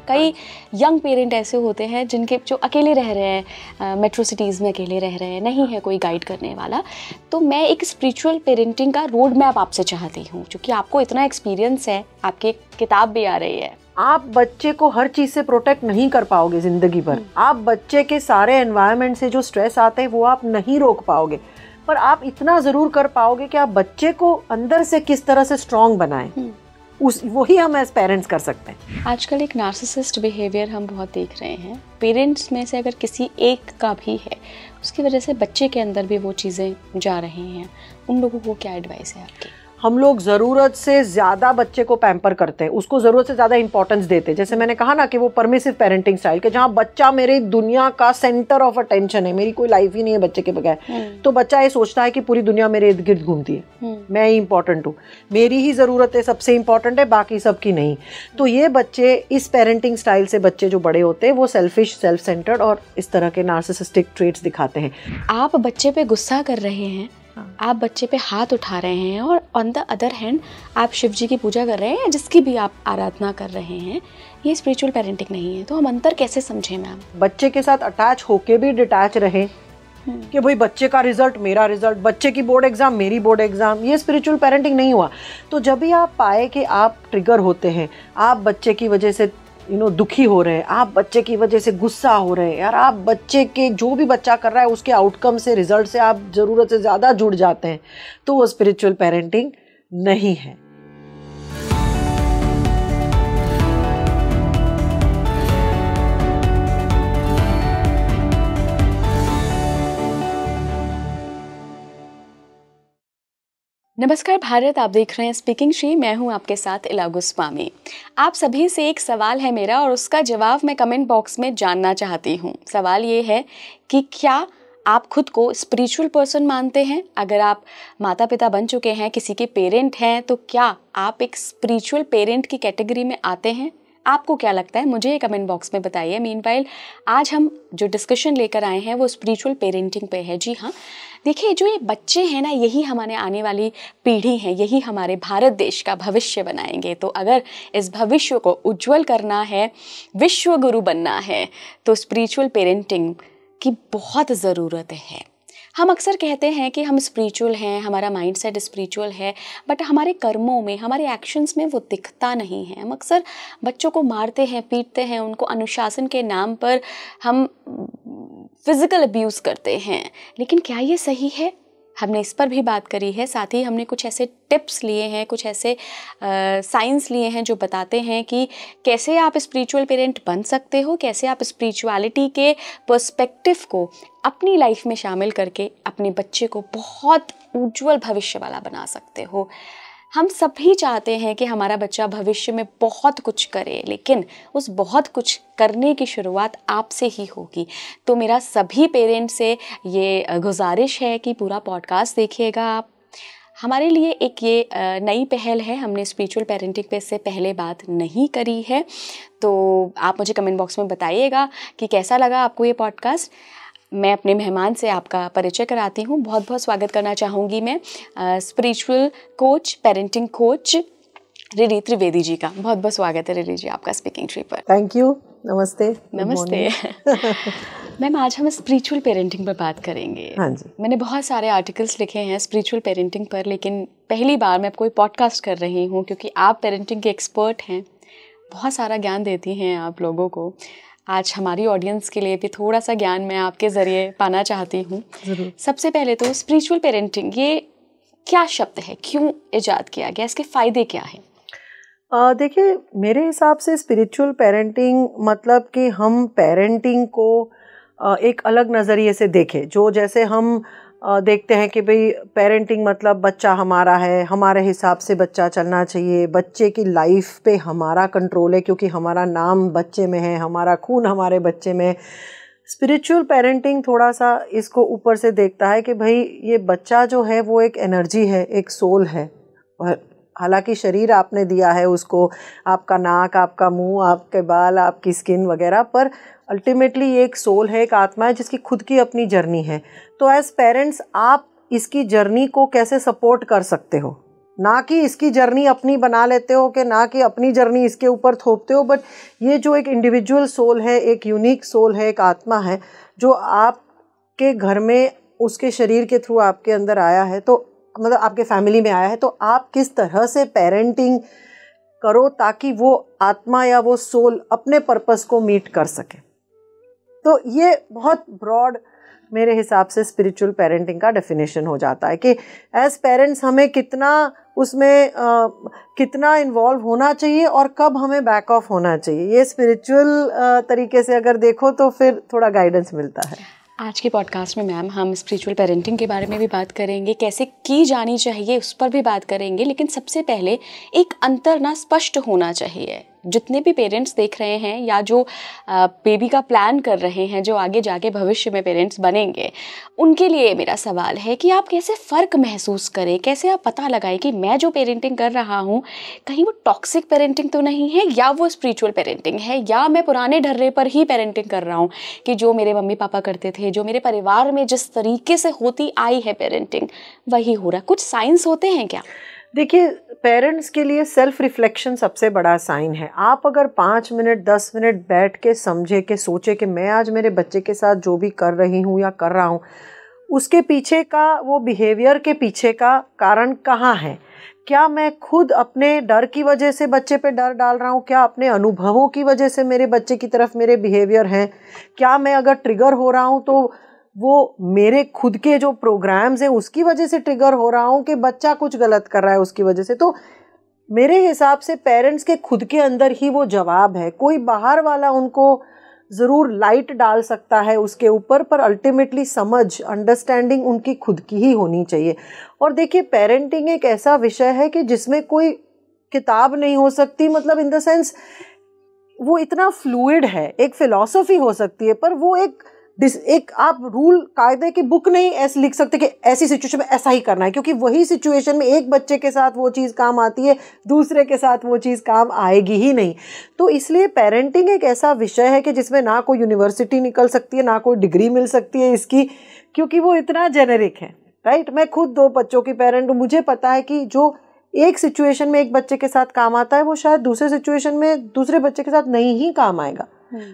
कई young parent ऐसे होते हैं जिनके जो अकेले रह रहे हैं, मेट्रो सिटीज़ में अकेले रह रहे हैं, नहीं है कोई गाइड करने वाला। तो मैं एक स्पिरिचुअल पेरेंटिंग का रोड मैप आपसे चाहती हूँ, क्योंकि आपको इतना एक्सपीरियंस है, आपकी किताब भी आ रही है। आप बच्चे को हर चीज़ से प्रोटेक्ट नहीं कर पाओगे ज़िंदगी भर। आप बच्चे के सारे एनवायरनमेंट से जो स्ट्रेस आते हैं वो आप नहीं रोक पाओगे, पर आप इतना ज़रूर कर पाओगे कि आप बच्चे को अंदर से किस तरह से स्ट्रॉन्ग बनाएं, वही हम एज पेरेंट्स कर सकते हैं। आजकल एक नार्सिसिस्ट बिहेवियर हम बहुत देख रहे हैं। पेरेंट्स में से अगर किसी एक का भी है, उसकी वजह से बच्चे के अंदर भी वो चीज़ें जा रही हैं, उन लोगों को क्या एडवाइस है आपकी? हम लोग ज़रूरत से ज़्यादा बच्चे को पैम्पर करते हैं, उसको ज़रूरत से ज़्यादा इंपॉर्टेंस देते हैं। जैसे मैंने कहा ना कि वो परमिसिव पेरेंटिंग स्टाइल के, जहाँ बच्चा मेरी दुनिया का सेंटर ऑफ अटेंशन है, मेरी कोई लाइफ ही नहीं है बच्चे के बगैर। तो बच्चा ये सोचता है कि पूरी दुनिया मेरे इर्द गिर्द घूमती है, मैं ही इंपॉर्टेंट हूँ, मेरी ही ज़रूरतें सबसे इंपॉर्टेंट है, बाकी सबकी नहीं। तो ये बच्चे इस पेरेंटिंग स्टाइल से बच्चे जो बड़े होते हैं वो सेल्फिश, सेल्फ सेंटर्ड और इस तरह के नार्सिसिस्टिक ट्रेट्स दिखाते हैं। आप बच्चे पे गुस्सा कर रहे हैं, आप बच्चे पे हाथ उठा रहे हैं, और ऑन द अदर हैंड आप शिव जी की पूजा कर रहे हैं, जिसकी भी आप आराधना कर रहे हैं, ये स्पिरिचुअल पेरेंटिंग नहीं है। तो हम अंतर कैसे समझें मैम? बच्चे के साथ अटैच होके भी डिटैच रहे कि भाई बच्चे का रिजल्ट मेरा रिजल्ट, बच्चे की बोर्ड एग्जाम मेरी बोर्ड एग्जाम, ये स्पिरिचुअल पेरेंटिंग नहीं हुआ। तो जब भी आप पाए कि आप ट्रिगर होते हैं, आप बच्चे की वजह से दुखी हो रहे हैं, आप बच्चे की वजह से गुस्सा हो रहे हैं, यार आप बच्चे के जो भी बच्चा कर रहा है उसके आउटकम से, रिजल्ट से आप ज़रूरत से ज़्यादा जुड़ जाते हैं, तो वो स्पिरिचुअल पेरेंटिंग नहीं है। नमस्कार भारत, आप देख रहे हैं स्पीकिंग श्री। मैं हूं आपके साथ इला गोस्वामी। आप सभी से एक सवाल है मेरा, और उसका जवाब मैं कमेंट बॉक्स में जानना चाहती हूं। सवाल ये है कि क्या आप खुद को स्पिरिचुअल पर्सन मानते हैं? अगर आप माता पिता बन चुके हैं, किसी के पेरेंट हैं, तो क्या आप एक स्पिरिचुअल पेरेंट की कैटेगरी में आते हैं? आपको क्या लगता है, मुझे ये कमेंट बॉक्स में बताइए। मीनवाइल आज हम जो डिस्कशन लेकर आए हैं वो स्पिरिचुअल पेरेंटिंग पे है। जी हाँ, देखिए जो ये बच्चे हैं ना, यही हमारे आने वाली पीढ़ी है, यही हमारे भारत देश का भविष्य बनाएंगे। तो अगर इस भविष्य को उज्जवल करना है, विश्व गुरु बनना है, तो स्पिरिचुअल पेरेंटिंग की बहुत ज़रूरत है। हम अक्सर कहते हैं कि हम स्पिरिचुअल हैं, हमारा माइंडसेट स्पिरिचुअल है, बट हमारे कर्मों में, हमारे एक्शंस में वो दिखता नहीं है। हम अक्सर बच्चों को मारते हैं, पीटते हैं, उनको अनुशासन के नाम पर हम फिज़िकल अब्यूज़ करते हैं, लेकिन क्या ये सही है? हमने इस पर भी बात करी है। साथ ही हमने कुछ ऐसे टिप्स लिए हैं, कुछ ऐसे साइंस लिए हैं जो बताते हैं कि कैसे आप स्पिरिचुअल पेरेंट बन सकते हो, कैसे आप स्पिरिचुअलिटी के पर्सपेक्टिव को अपनी लाइफ में शामिल करके अपने बच्चे को बहुत उज्जवल भविष्य वाला बना सकते हो। हम सभी चाहते हैं कि हमारा बच्चा भविष्य में बहुत कुछ करे, लेकिन उस बहुत कुछ करने की शुरुआत आपसे ही होगी। तो मेरा सभी पेरेंट्स से ये गुजारिश है कि पूरा पॉडकास्ट देखिएगा आप। हमारे लिए एक ये नई पहल है, हमने स्पिरिचुअल पेरेंटिंग पे इससे पहले बात नहीं करी है। तो आप मुझे कमेंट बॉक्स में बताइएगा कि कैसा लगा आपको ये पॉडकास्ट। मैं अपने मेहमान से आपका परिचय कराती हूँ। बहुत बहुत स्वागत करना चाहूँगी मैं spiritual coach, parenting coach Riri Trivedi ji का। बहुत बहुत स्वागत है रिरी जी आपका स्पीकिंग ट्री पर। Thank you. नमस्ते। नमस्ते मैम, आज हम स्पिरिचुअल पेरेंटिंग पर बात करेंगे। हाँ जी। मैंने बहुत सारे आर्टिकल्स लिखे हैं स्पिरिचुअल पेरेंटिंग पर, लेकिन पहली बार मैं कोई पॉडकास्ट कर रही हूँ, क्योंकि आप पेरेंटिंग के एक्सपर्ट हैं, बहुत सारा ज्ञान देती हैं आप लोगों को। आज हमारी ऑडियंस के लिए भी थोड़ा सा ज्ञान मैं आपके ज़रिए पाना चाहती हूँ। सबसे पहले तो स्पिरिचुअल पेरेंटिंग ये क्या शब्द है, क्यों इजाद किया गया, इसके फ़ायदे क्या हैं? देखिए, मेरे हिसाब से स्पिरिचुअल पेरेंटिंग मतलब कि हम पेरेंटिंग को एक अलग नज़रिए से देखें। जो जैसे हम देखते हैं कि भाई पेरेंटिंग मतलब बच्चा हमारा है, हमारे हिसाब से बच्चा चलना चाहिए, बच्चे की लाइफ पे हमारा कंट्रोल है क्योंकि हमारा नाम बच्चे में है, हमारा खून हमारे बच्चे में। स्पिरिचुअल पेरेंटिंग थोड़ा सा इसको ऊपर से देखता है कि भाई ये बच्चा जो है वो एक एनर्जी है, एक सोल है, और हालांकि शरीर आपने दिया है उसको, आपका नाक, आपका मुंह, आपके बाल, आपकी स्किन वगैरह, पर अल्टीमेटली ये एक सोल है, एक आत्मा है जिसकी खुद की अपनी जर्नी है। तो एज पेरेंट्स आप इसकी जर्नी को कैसे सपोर्ट कर सकते हो, ना कि इसकी जर्नी अपनी बना लेते हो, कि ना कि अपनी जर्नी इसके ऊपर थोपते हो, बट ये जो एक इंडिविजुअल सोल है, एक यूनिक सोल है, एक आत्मा है जो आपके घर में उसके शरीर के थ्रू आपके अंदर आया है, तो मतलब आपके फैमिली में आया है, तो आप किस तरह से पेरेंटिंग करो ताकि वो आत्मा या वो सोल अपने पर्पस को मीट कर सके। तो ये बहुत ब्रॉड मेरे हिसाब से स्पिरिचुअल पेरेंटिंग का डेफिनेशन हो जाता है कि एज पेरेंट्स हमें कितना उसमें कितना इन्वॉल्व होना चाहिए और कब हमें बैक ऑफ होना चाहिए। ये स्पिरिचुअल तरीके से अगर देखो तो फिर थोड़ा गाइडेंस मिलता है। आज के पॉडकास्ट में मैम हम स्पिरिचुअल पेरेंटिंग के बारे में भी बात करेंगे, कैसे की जानी चाहिए उस पर भी बात करेंगे, लेकिन सबसे पहले एक अंतर ना स्पष्ट होना चाहिए। जितने भी पेरेंट्स देख रहे हैं या जो बेबी का प्लान कर रहे हैं, जो आगे जाके भविष्य में पेरेंट्स बनेंगे, उनके लिए मेरा सवाल है कि आप कैसे फ़र्क महसूस करें, कैसे आप पता लगाएं कि मैं जो पेरेंटिंग कर रहा हूँ कहीं वो टॉक्सिक पेरेंटिंग तो नहीं है, या वो स्पिरिचुअल पेरेंटिंग है, या मैं पुराने ढर्रे पर ही पेरेंटिंग कर रहा हूँ कि जो मेरे मम्मी पापा करते थे, जो मेरे परिवार में जिस तरीके से होती आई है पेरेंटिंग, वही हो रहा है। कुछ साइंस होते हैं क्या? देखिए, पेरेंट्स के लिए सेल्फ रिफ्लेक्शन सबसे बड़ा साइन है। आप अगर 5 मिनट 10 मिनट बैठ के समझे के सोचे कि मैं आज मेरे बच्चे के साथ जो भी कर रही हूँ या कर रहा हूँ, उसके पीछे का वो बिहेवियर के पीछे का कारण कहाँ है। क्या मैं खुद अपने डर की वजह से बच्चे पे डर डाल रहा हूँ? क्या अपने अनुभवों की वजह से मेरे बच्चे की तरफ मेरे बिहेवियर हैं? क्या मैं अगर ट्रिगर हो रहा हूँ तो वो मेरे खुद के जो प्रोग्राम्स हैं उसकी वजह से ट्रिगर हो रहा हूँ कि बच्चा कुछ गलत कर रहा है उसकी वजह से? तो मेरे हिसाब से पेरेंट्स के खुद के अंदर ही वो जवाब है। कोई बाहर वाला उनको ज़रूर लाइट डाल सकता है उसके ऊपर, पर अल्टीमेटली समझ अंडरस्टैंडिंग उनकी खुद की ही होनी चाहिए। और देखिए, पेरेंटिंग एक ऐसा विषय है कि जिसमें कोई किताब नहीं हो सकती, मतलब इन द सेंस वो इतना फ्लूइड है। एक फिलॉसफी हो सकती है, पर वो एक आप रूल कायदे की बुक नहीं ऐसे लिख सकते कि ऐसी सिचुएशन में ऐसा ही करना है, क्योंकि वही सिचुएशन में एक बच्चे के साथ वो चीज़ काम आती है, दूसरे के साथ वो चीज़ काम आएगी ही नहीं। तो इसलिए पेरेंटिंग एक ऐसा विषय है कि जिसमें ना कोई यूनिवर्सिटी निकल सकती है, ना कोई डिग्री मिल सकती है इसकी, क्योंकि वो इतना जेनेरिक है, राइट। मैं खुद 2 बच्चों की पेरेंट हूँ, मुझे पता है कि जो एक सिचुएशन में एक बच्चे के साथ काम आता है वो शायद दूसरे सिचुएशन में दूसरे बच्चे के साथ नहीं ही काम आएगा।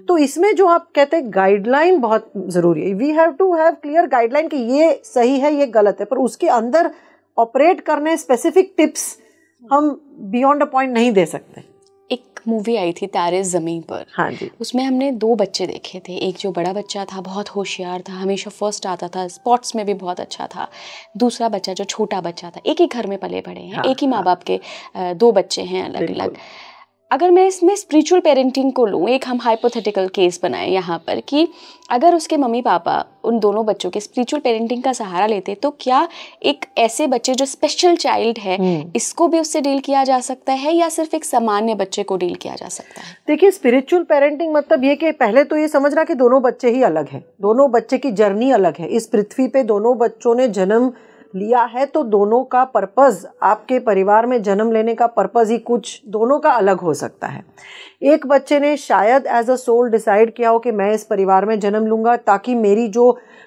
तो इसमें जो आप कहते हैं गाइडलाइन बहुत जरूरी है। We have to have clear guideline कि ये सही है, ये गलत है, पर उसके अंदर ऑपरेट करने स्पेसिफिक टिप्स हम बियॉन्ड अ पॉइंट नहीं दे सकते। एक मूवी आई थी तारे ज़मीन पर, हाँ जी, उसमें हमने 2 बच्चे देखे थे। एक जो बड़ा बच्चा था बहुत होशियार था, हमेशा फर्स्ट आता था, स्पोर्ट्स में भी बहुत अच्छा था। दूसरा बच्चा जो छोटा बच्चा था, एक ही घर में पले बड़े हैं, एक ही माँ बाप के 2 बच्चे हैं अलग अलग। अगर मैं इसमें स्पिरिचुअल पेरेंटिंग को लूँ, एक हम हाइपोथेटिकल केस बनाएं यहाँ पर कि अगर उसके मम्मी पापा उन दोनों बच्चों के स्पिरिचुअल पेरेंटिंग का सहारा लेते, तो क्या एक ऐसे बच्चे जो स्पेशल चाइल्ड है इसको भी उससे डील किया जा सकता है, या सिर्फ एक सामान्य बच्चे को डील किया जा सकता है? देखिए, स्पिरिचुअल पेरेंटिंग मतलब ये कि पहले तो ये समझना कि दोनों बच्चे ही अलग हैं, दोनों बच्चे की जर्नी अलग है। इस पृथ्वी पे दोनों बच्चों ने जन्म लिया है, तो दोनों का पर्पस, आपके परिवार में जन्म लेने का पर्पस ही कुछ दोनों का अलग हो सकता है। एक बच्चे ने शायद एज अ सोल डिसाइड किया हो कि मैं इस परिवार में जन्म लूँगा ताकि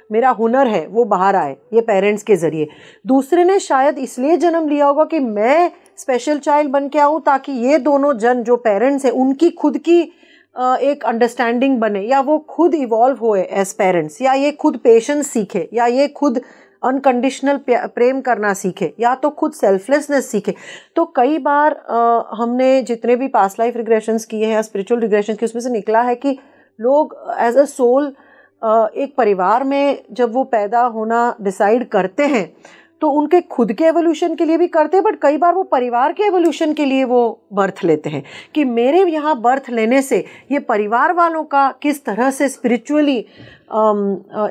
मेरा हुनर है वो बाहर आए, ये पेरेंट्स के ज़रिए। दूसरे ने शायद इसलिए जन्म लिया होगा कि मैं स्पेशल चाइल्ड बन के आऊँ ताकि ये दोनों जो पेरेंट्स हैं उनकी खुद की एक अंडरस्टैंडिंग बने, या वो खुद इवॉल्व होए एज पेरेंट्स, या ये खुद पेशेंस सीखे, या ये खुद अनकंडीशनल प्रेम करना सीखे, या तो खुद सेल्फलेसनेस सीखे। तो कई बार हमने जितने भी पास्ट लाइफ रिग्रेशंस किए हैं या स्पिरिचुअल रिग्रेशंस किए, उसमें से निकला है कि लोग एज अ सोल एक परिवार में जब वो पैदा होना डिसाइड करते हैं तो उनके खुद के एवोल्यूशन के लिए भी करते हैं, बट कई बार वो परिवार के एवोल्यूशन के लिए वो बर्थ लेते हैं कि मेरे यहाँ बर्थ लेने से ये परिवार वालों का किस तरह से स्पिरिचुअली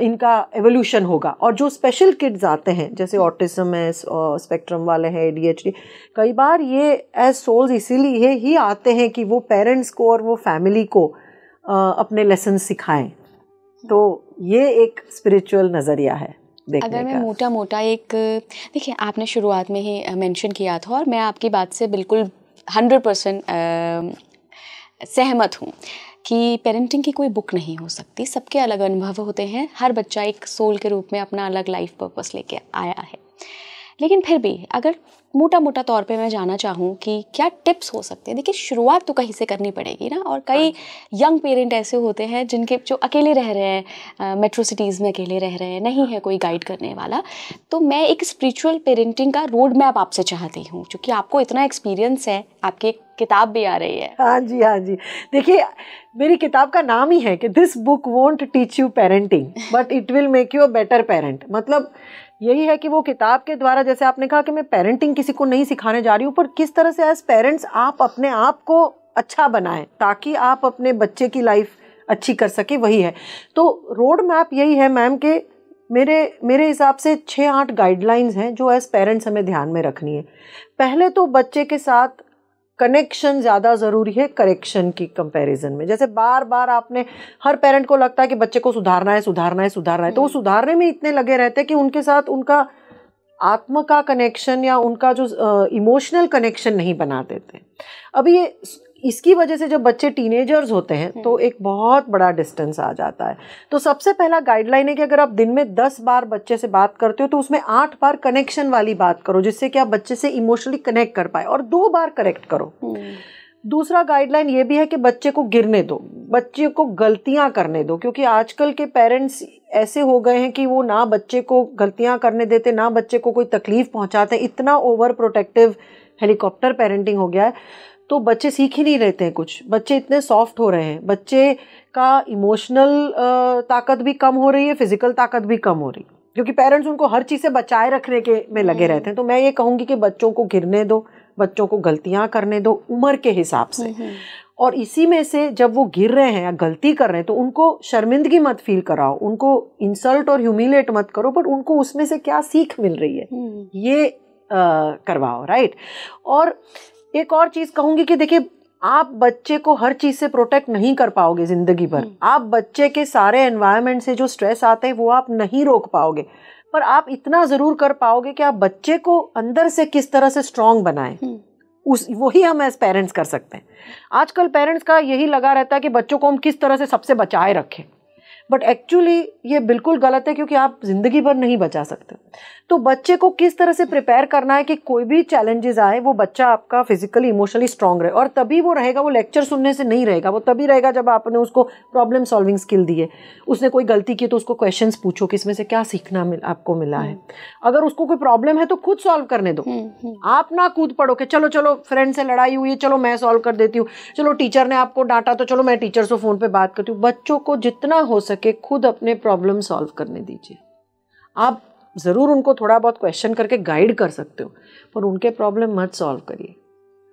इनका एवोल्यूशन होगा। और जो स्पेशल किड्स आते हैं जैसे ऑटिज्म है, स्पेक्ट्रम वाले हैं, ADHD, कई बार ये एज सोल्स इसीलिए ही आते हैं कि वो पेरेंट्स को और वो फैमिली को अपने लेसन सिखाएं। तो ये एक स्पिरिचुअल नज़रिया है। अगर मैं मोटा मोटा एक, देखिए आपने शुरुआत में ही मेंशन किया था और मैं आपकी बात से बिल्कुल 100% सहमत हूँ कि पेरेंटिंग की कोई बुक नहीं हो सकती, सबके अलग अनुभव होते हैं, हर बच्चा एक सोल के रूप में अपना अलग लाइफ पर्पस लेके आया है। लेकिन फिर भी अगर मोटा मोटा तौर पे मैं जानना चाहूँ कि क्या टिप्स हो सकते हैं। देखिए शुरुआत तो कहीं से करनी पड़ेगी ना, और कई यंग पेरेंट ऐसे होते हैं जिनके जो अकेले रह रहे हैं, मेट्रो सिटीज़ में अकेले रह रहे हैं, नहीं है कोई गाइड करने वाला। तो मैं एक स्पिरिचुअल पेरेंटिंग का रोड मैप आपसे चाहती हूँ, क्योंकि आपको इतना एक्सपीरियंस है, आपकी किताब भी आ रही है। हाँ जी, हाँ जी। देखिए मेरी किताब का नाम ही है कि this book won't teach you parenting but it will make you a better parent. मतलब यही है कि वो किताब के द्वारा, जैसे आपने कहा कि मैं पेरेंटिंग किसी को नहीं सिखाने जा रही हूँ, पर किस तरह से एज पेरेंट्स आप अपने आप को अच्छा बनाएं ताकि आप अपने बच्चे की लाइफ अच्छी कर सके, वही है। तो रोड मैप यही है मैम के मेरे हिसाब से 6-8 गाइडलाइंस हैं जो एज पेरेंट्स हमें ध्यान में रखनी है। पहले तो बच्चे के साथ कनेक्शन ज़्यादा ज़रूरी है करेक्शन की कंपैरिजन में। जैसे बार बार आपने, हर पेरेंट को लगता है कि बच्चे को सुधारना है, तो वो सुधारने में इतने लगे रहते हैं कि उनके साथ उनका आत्मा का कनेक्शन या उनका जो इमोशनल कनेक्शन नहीं बना देते। अभी ये इसकी वजह से जब बच्चे टीनेजर्स होते हैं तो एक बहुत बड़ा डिस्टेंस आ जाता है। तो सबसे पहला गाइडलाइन है कि अगर आप दिन में 10 बार बच्चे से बात करते हो तो उसमें 8 बार कनेक्शन वाली बात करो, जिससे कि आप बच्चे से इमोशनली कनेक्ट कर पाए, और 2 बार करेक्ट करो। दूसरा गाइडलाइन ये भी है कि बच्चे को गिरने दो, बच्चे को गलतियां करने दो, क्योंकि आजकल के पेरेंट्स ऐसे हो गए हैं कि वो ना बच्चे को गलतियां करने देते, ना बच्चे को कोई तकलीफ पहुंचाते। इतना ओवर प्रोटेक्टिव हेलीकॉप्टर पेरेंटिंग हो गया है, तो बच्चे सीख ही नहीं रहते हैं कुछ। बच्चे इतने सॉफ्ट हो रहे हैं, बच्चे का इमोशनल ताकत भी कम हो रही है, फिजिकल ताकत भी कम हो रही है, क्योंकि पेरेंट्स उनको हर चीज़ से बचाए रखने के में लगे रहते हैं। तो मैं ये कहूँगी कि बच्चों को गिरने दो, बच्चों को गलतियां करने दो उम्र के हिसाब से, और इसी में से जब वो गिर रहे हैं या गलती कर रहे हैं तो उनको शर्मिंदगी मत फील कराओ, उनको इंसल्ट और ह्यूमिलेट मत करो, बट उनको उसमें से क्या सीख मिल रही है ये करवाओ, राइट। और एक और चीज कहूंगी कि देखिए आप बच्चे को हर चीज से प्रोटेक्ट नहीं कर पाओगे जिंदगी भर। आप बच्चे के सारे एनवायरनमेंट से जो स्ट्रेस आते हैं वो आप नहीं रोक पाओगे, पर आप इतना जरूर कर पाओगे कि आप बच्चे को अंदर से किस तरह से स्ट्रांग बनाएं, वही हम एज पेरेंट्स कर सकते हैं। आजकल पेरेंट्स का यही लगा रहता है कि बच्चों को हम किस तरह से सबसे बचाए रखें, बट एक्चुअली ये बिल्कुल गलत है, क्योंकि आप जिंदगी भर नहीं बचा सकते। तो बच्चे को किस तरह से प्रिपेयर करना है कि कोई भी चैलेंजेस आए वो बच्चा आपका फिजिकली इमोशनली स्ट्रांग रहे, और तभी वो रहेगा। वो लेक्चर सुनने से नहीं रहेगा, वो तभी रहेगा जब आपने उसको प्रॉब्लम सॉल्विंग स्किल दी है। उसने कोई गलती की तो उसको क्वेश्चंस पूछो कि इसमें से क्या सीखना आपको मिला है। अगर उसको कोई प्रॉब्लम है तो खुद सॉल्व करने दो, आप ना कूद पड़ो कि चलो चलो फ्रेंड से लड़ाई हुई है, चलो मैं सॉल्व कर देती हूँ, चलो टीचर ने आपको डांटा तो चलो मैं टीचर से फोन पे बात करती हूँ। बच्चों को जितना हो सके खुद अपने प्रॉब्लम सॉल्व करने दीजिए। आप जरूर उनको थोड़ा बहुत क्वेश्चन करके गाइड कर सकते हो, पर उनके प्रॉब्लम मत सॉल्व करिए,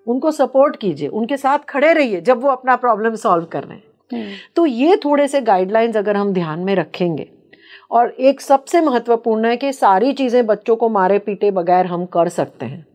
उनको सपोर्ट कीजिए, उनके साथ खड़े रहिए जब वो अपना प्रॉब्लम सॉल्व कर रहे हैं। तो ये थोड़े से गाइडलाइंस अगर हम ध्यान में रखेंगे, और एक सबसे महत्वपूर्ण है कि सारी चीजें बच्चों को मारे पीटे बगैर हम कर सकते हैं।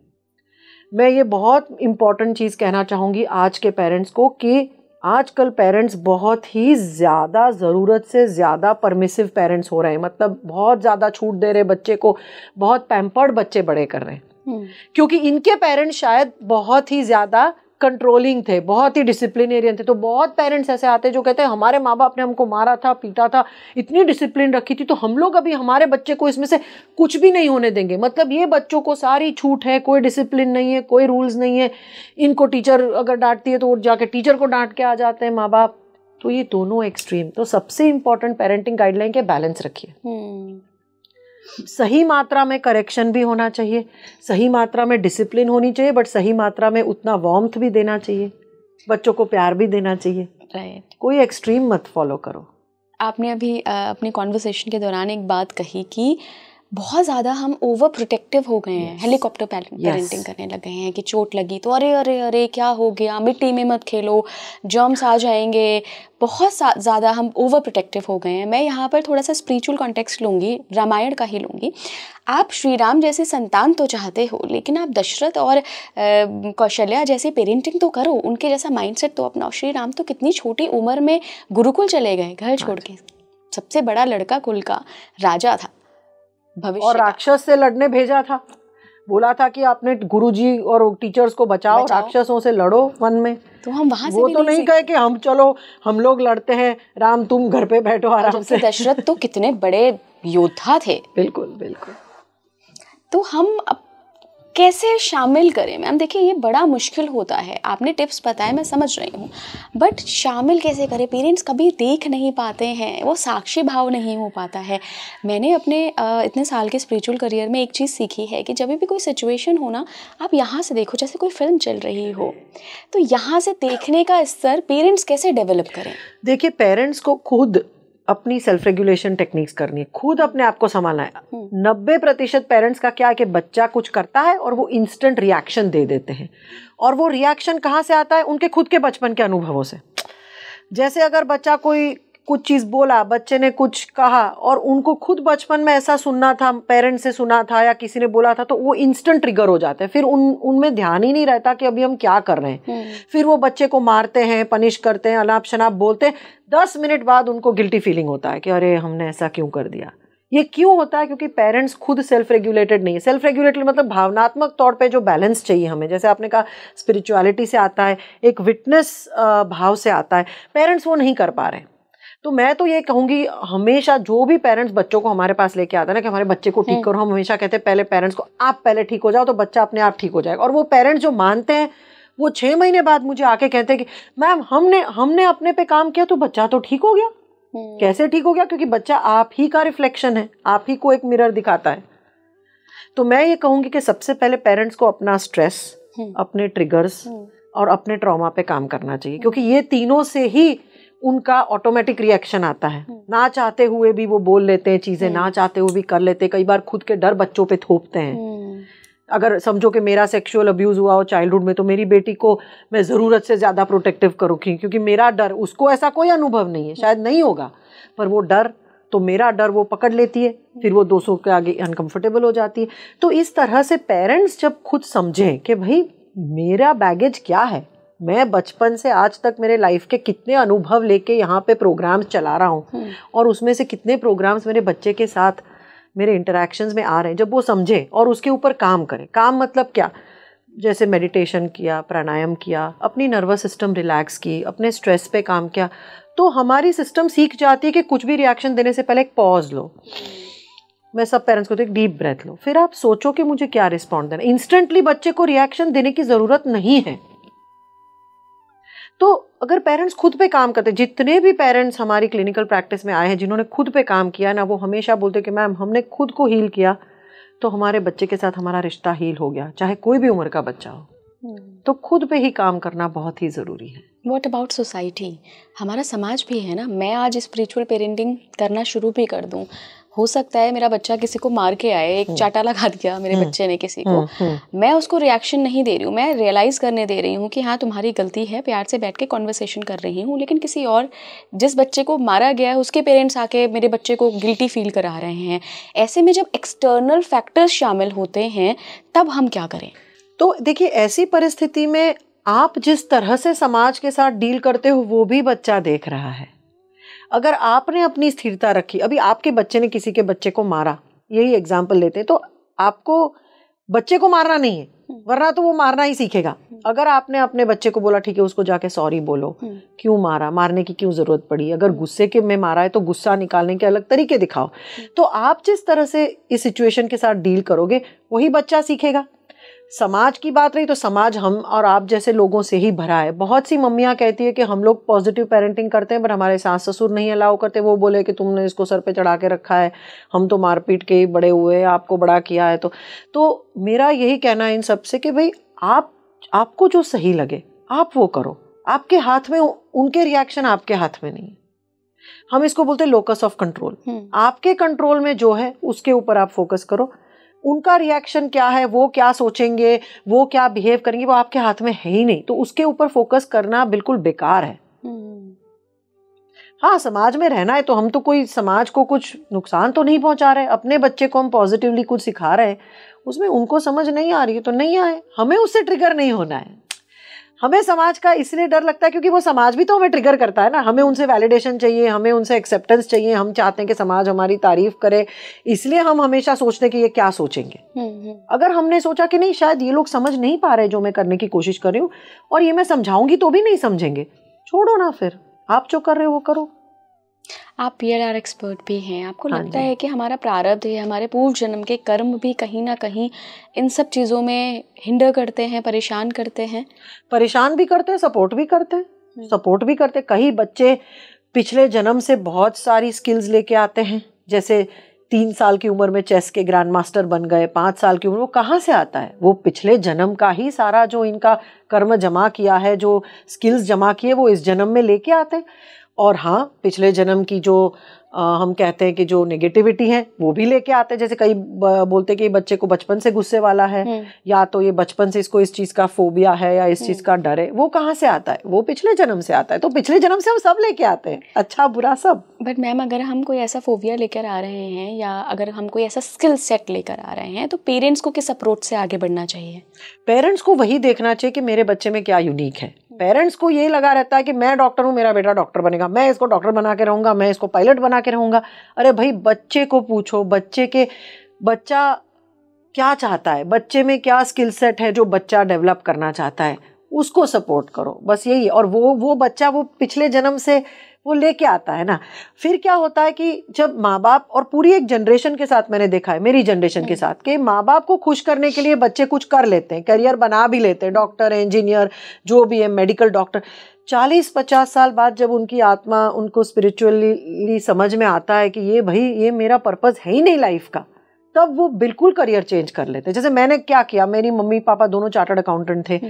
मैं ये बहुत इंपॉर्टेंट चीज कहना चाहूंगी आज के पेरेंट्स को कि आजकल पेरेंट्स बहुत ही ज़्यादा ज़रूरत से ज़्यादा परमिसिव पेरेंट्स हो रहे हैं। मतलब बहुत ज़्यादा छूट दे रहे बच्चे को, बहुत पैम्पर्ड बच्चे बड़े कर रहे हैं, क्योंकि इनके पेरेंट्स शायद बहुत ही ज़्यादा कंट्रोलिंग थे, बहुत ही डिसिप्लिनेरियन थे। तो बहुत पेरेंट्स ऐसे आते हैं जो कहते हैं हमारे माँ बाप ने हमको मारा था, पीटा था, इतनी डिसिप्लिन रखी थी, तो हम लोग अभी हमारे बच्चे को इसमें से कुछ भी नहीं होने देंगे। मतलब ये बच्चों को सारी छूट है, कोई डिसिप्लिन नहीं है, कोई रूल्स नहीं है। इनको टीचर अगर डांटती है तो जाके टीचर को डांट के आ जाते हैं माँ बाप। तो ये दोनों एक्सट्रीम। तो सबसे इंपॉर्टेंट पेरेंटिंग गाइडलाइन के बैलेंस रखिए। सही मात्रा में करेक्शन भी होना चाहिए, सही मात्रा में डिसिप्लिन होनी चाहिए, बट सही मात्रा में उतना वार्मथ भी देना चाहिए, बच्चों को प्यार भी देना चाहिए। राइट। कोई एक्सट्रीम मत फॉलो करो। आपने अभी अपनी कॉन्वर्सेशन के दौरान एक बात कही कि बहुत ज़्यादा हम ओवर प्रोटेक्टिव हो गए हैं, हेलीकॉप्टर पेरेंटिंग करने लगे हैं कि चोट लगी तो अरे अरे अरे क्या हो गया, मिट्टी में मत खेलो, जर्म्स आ जाएंगे। बहुत ज़्यादा हम ओवर प्रोटेक्टिव हो गए हैं। मैं यहाँ पर थोड़ा सा स्पिरिचुअल कॉन्टेक्स्ट लूँगी, रामायण का ही लूँगी। आप श्री राम जैसे संतान तो चाहते हो, लेकिन आप दशरथ और कौशल्या जैसे पेरेंटिंग तो करो, उनके जैसा माइंडसेट तो अपनाओ। श्री राम तो कितनी छोटी उम्र में गुरुकुल चले गए, घर छोड़ के। सबसे बड़ा लड़का कुल का राजा था, और राक्षस से लड़ने भेजा था, बोला था कि आपने गुरुजी और टीचर्स को बचाओ, राक्षसों से लड़ो वन में। तो हम वहां से वो तो नहीं कहे कि हम चलो हम लोग लड़ते हैं, राम तुम घर पे बैठो आराम से। दशरथ तो कितने बड़े योद्धा थे। बिल्कुल बिल्कुल। तो हम कैसे शामिल करें मैम? देखिए ये बड़ा मुश्किल होता है, आपने टिप्स बताए मैं समझ रही हूँ, बट शामिल कैसे करें? पेरेंट्स कभी देख नहीं पाते हैं, वो साक्षी भाव नहीं हो पाता है। मैंने अपने इतने साल के स्पिरिचुअल करियर में एक चीज़ सीखी है कि जब भी कोई सिचुएशन हो ना, आप यहाँ से देखो, जैसे कोई फिल्म चल रही हो, तो यहाँ से देखने का स्तर पेरेंट्स कैसे डेवलप करें? देखिए पेरेंट्स को खुद अपनी सेल्फ रेगुलेशन टेक्निक्स करनी है, खुद अपने आप को संभालना है। 90% पेरेंट्स का क्या है कि बच्चा कुछ करता है और वो इंस्टेंट रिएक्शन दे देते हैं, और वो रिएक्शन कहाँ से आता है? उनके खुद के बचपन के अनुभवों से। जैसे अगर बच्चा कोई कुछ चीज़ बोला, बच्चे ने कुछ कहा और उनको खुद बचपन में ऐसा सुनना था, पेरेंट्स से सुना था या किसी ने बोला था, तो वो इंस्टेंट ट्रिगर हो जाते हैं। फिर उनमें ध्यान ही नहीं रहता कि अभी हम क्या कर रहे हैं। फिर वो बच्चे को मारते हैं, पनिश करते हैं, अनाप शनाप बोलते हैं। 10 मिनट बाद उनको गिल्टी फीलिंग होता है कि अरे हमने ऐसा क्यों कर दिया। ये क्यों होता है? क्योंकि पेरेंट्स खुद सेल्फ रेगुलेटेड नहीं है। सेल्फ रेगुलेटेड मतलब भावनात्मक तौर पे जो बैलेंस चाहिए हमें, जैसे आपने कहा स्पिरिचुअलिटी से आता है, एक विटनेस भाव से आता है, पेरेंट्स वो नहीं कर पा रहे। तो मैं तो ये कहूँगी, हमेशा जो भी पेरेंट्स बच्चों को हमारे पास लेके आता है ना कि हमारे बच्चे को ठीक करो, हम हमेशा कहते हैं पहले पेरेंट्स को आप पहले ठीक हो जाओ तो बच्चा अपने आप ठीक हो जाएगा। और वो पेरेंट्स जो मानते हैं वो 6 महीने बाद मुझे आके कहते हैं कि मैम हमने अपने पे काम किया तो बच्चा तो ठीक हो गया। कैसे ठीक हो गया? क्योंकि बच्चा आप ही का रिफ्लेक्शन है, आप ही को एक मिरर दिखाता है। तो मैं ये कहूँगी कि सबसे पहले पेरेंट्स को अपना स्ट्रेस, अपने ट्रिगर्स और अपने ट्रॉमा पे काम करना चाहिए, क्योंकि ये तीनों से ही उनका ऑटोमेटिक रिएक्शन आता है। ना चाहते हुए भी वो बोल लेते हैं चीजें, ना चाहते हुए भी कर लेते हैं। कई बार खुद के डर बच्चों पे थोपते हैं। अगर समझो कि मेरा सेक्सुअल अब्यूज हुआ हो चाइल्डहुड में, तो मेरी बेटी को मैं ज़रूरत से ज़्यादा प्रोटेक्टिव करूँगी, क्योंकि मेरा डर, उसको ऐसा कोई अनुभव नहीं है, शायद नहीं होगा, पर वो डर, तो मेरा डर वो पकड़ लेती है, फिर वो दूसरों के आगे अनकंफर्टेबल हो जाती है। तो इस तरह से पेरेंट्स जब खुद समझें कि भाई मेरा बैगेज क्या है, मैं बचपन से आज तक मेरे लाइफ के कितने अनुभव लेके यहाँ पे प्रोग्राम्स चला रहा हूँ, और उसमें से कितने प्रोग्राम्स मेरे बच्चे के साथ मेरे इंटरेक्शंस में आ रहे हैं, जब वो समझे और उसके ऊपर काम करें। काम मतलब क्या? जैसे मेडिटेशन किया, प्राणायाम किया, अपनी नर्वस सिस्टम रिलैक्स की, अपने स्ट्रेस पे काम किया, तो हमारी सिस्टम सीख जाती है कि कुछ भी रिएक्शन देने से पहले एक पॉज लो। मैं सब पेरेंट्स को तो एक डीप ब्रेथ लो, फिर आप सोचो कि मुझे क्या रिस्पॉन्ड देना। इंस्टेंटली बच्चे को रिएक्शन देने की ज़रूरत नहीं है। तो अगर पेरेंट्स खुद पे काम करते, जितने भी पेरेंट्स हमारी क्लिनिकल प्रैक्टिस में आए हैं जिन्होंने खुद पे काम किया ना, वो हमेशा बोलते कि मैम हमने खुद को हील किया तो हमारे बच्चे के साथ हमारा रिश्ता हील हो गया, चाहे कोई भी उम्र का बच्चा हो। तो खुद पे ही काम करना बहुत ही ज़रूरी है। What about society? हमारा समाज भी है ना। मैं आज स्पिरिचुअल पेरेंटिंग करना शुरू भी कर दूं, हो सकता है मेरा बच्चा किसी को मार के आए, एक चाटा लगा दिया मेरे बच्चे ने किसी को, मैं उसको रिएक्शन नहीं दे रही हूँ, मैं रियलाइज़ करने दे रही हूँ कि हाँ तुम्हारी गलती है, प्यार से बैठ के कॉन्वर्सेशन कर रही हूँ। लेकिन किसी और, जिस बच्चे को मारा गया है, उसके पेरेंट्स आके मेरे बच्चे को गिल्टी फील करा रहे हैं। ऐसे में जब एक्सटर्नल फैक्टर्स शामिल होते हैं तब हम क्या करें? तो देखिए, ऐसी परिस्थिति में आप जिस तरह से समाज के साथ डील करते हो वो भी बच्चा देख रहा है। अगर आपने अपनी स्थिरता रखी, अभी आपके बच्चे ने किसी के बच्चे को मारा, यही एग्जाम्पल लेते हैं, तो आपको बच्चे को मारना नहीं है, वरना तो वो मारना ही सीखेगा। अगर आपने अपने बच्चे को बोला ठीक है उसको जाके सॉरी बोलो, क्यों मारा, मारने की क्यों जरूरत पड़ी, अगर गुस्से के में मारा है तो गुस्सा निकालने के अलग तरीके दिखाओ। तो आप जिस तरह से इस सिचुएशन के साथ डील करोगे वही बच्चा सीखेगा। समाज की बात रही तो समाज हम और आप जैसे लोगों से ही भरा है। बहुत सी मम्मियाँ कहती है कि हम लोग पॉजिटिव पेरेंटिंग करते हैं पर हमारे सास ससुर नहीं अलाउ करते, वो बोले कि तुमने इसको सर पे चढ़ा के रखा है, हम तो मारपीट के ही बड़े हुए, आपको बड़ा किया है। तो मेरा यही कहना है इन सब से कि भाई आपको जो सही लगे आप वो करो, आपके हाथ में, उनके रिएक्शन आपके हाथ में नहीं है। हम इसको बोलते हैं लोकस ऑफ कंट्रोल। आपके कंट्रोल में जो है उसके ऊपर आप फोकस करो। उनका रिएक्शन क्या है, वो क्या सोचेंगे, वो क्या बिहेव करेंगे, वो आपके हाथ में है ही नहीं, तो उसके ऊपर फोकस करना बिल्कुल बेकार है। हाँ, समाज में रहना है तो हम तो कोई समाज को कुछ नुकसान तो नहीं पहुंचा रहे, अपने बच्चे को हम पॉजिटिवली कुछ सिखा रहे हैं, उसमें उनको समझ नहीं आ रही है तो नहीं आए, हमें उससे ट्रिगर नहीं होना है। हमें समाज का इसलिए डर लगता है क्योंकि वो समाज भी तो हमें ट्रिगर करता है ना, हमें उनसे वैलिडेशन चाहिए, हमें उनसे एक्सेप्टेंस चाहिए, हम चाहते हैं कि समाज हमारी तारीफ करे, इसलिए हम हमेशा सोचते हैं कि ये क्या सोचेंगे। अगर हमने सोचा कि नहीं शायद ये लोग समझ नहीं पा रहे जो मैं करने की कोशिश कर रही हूँ और ये मैं समझाऊंगी तो भी नहीं समझेंगे, छोड़ो ना, फिर आप जो कर रहे हो वो करो। आप PLR एक्सपर्ट भी हैं, आपको हाँ लगता जी। है कि हमारा प्रारब्ध है, हमारे पूर्व जन्म के कर्म भी कहीं ना कहीं इन सब चीज़ों में हिंडर करते हैं, परेशान करते हैं? परेशान भी करते हैं, सपोर्ट भी करते हैं, सपोर्ट भी करते हैं। कई बच्चे पिछले जन्म से बहुत सारी स्किल्स लेके आते हैं, जैसे 3 साल की उम्र में चेस के ग्रैंड मास्टर बन गए, 5 साल की उम्र, वो कहाँ से आता है? वो पिछले जन्म का ही सारा जो इनका कर्म जमा किया है, जो स्किल्स जमा किए, वो इस जन्म में लेके आते हैं। और हाँ, पिछले जन्म की जो हम कहते हैं कि जो नेगेटिविटी है वो भी लेके आते हैं। जैसे कई बोलते हैं कि बच्चे को बचपन से गुस्से वाला है, या तो ये बचपन से इसको इस चीज़ का फोबिया है या इस चीज़ का डर है। वो कहाँ से आता है? वो पिछले जन्म से आता है। तो पिछले जन्म से हम सब लेके आते हैं, अच्छा बुरा सब। बट मैम, अगर हम कोई ऐसा फोबिया लेकर आ रहे हैं या अगर हम कोई ऐसा स्किल सेट लेकर आ रहे हैं, तो पेरेंट्स को किस अप्रोच से आगे बढ़ना चाहिए? पेरेंट्स को वही देखना चाहिए कि मेरे बच्चे में क्या यूनिक है। पेरेंट्स को ये लगा रहता है कि मैं डॉक्टर हूँ, मेरा बेटा डॉक्टर बनेगा, मैं इसको डॉक्टर बना के रहूंगा, मैं इसको पायलट बना के रहूंगा। अरे भाई, बच्चे को पूछो, बच्चा क्या चाहता है, बच्चे में क्या स्किल सेट है जो बच्चा डेवलप करना चाहता है, उसको सपोर्ट करो, बस यही है। और वो बच्चा वो पिछले जन्म से वो लेके आता है ना। फिर क्या होता है कि जब माँ बाप, और पूरी एक जनरेशन के साथ मैंने देखा है, मेरी जनरेशन के साथ, कि माँ बाप को खुश करने के लिए बच्चे कुछ कर लेते हैं, करियर बना भी लेते हैं, डॉक्टर, इंजीनियर, जो भी है, मेडिकल डॉक्टर। 40-50 साल बाद जब उनकी आत्मा उनको स्पिरिचुअली समझ में आता है कि ये भाई, ये मेरा पर्पस है ही नहीं लाइफ का, तब वो बिल्कुल करियर चेंज कर लेते हैं। जैसे मैंने क्या किया, मेरी मम्मी पापा दोनों चार्टर्ड अकाउंटेंट थे,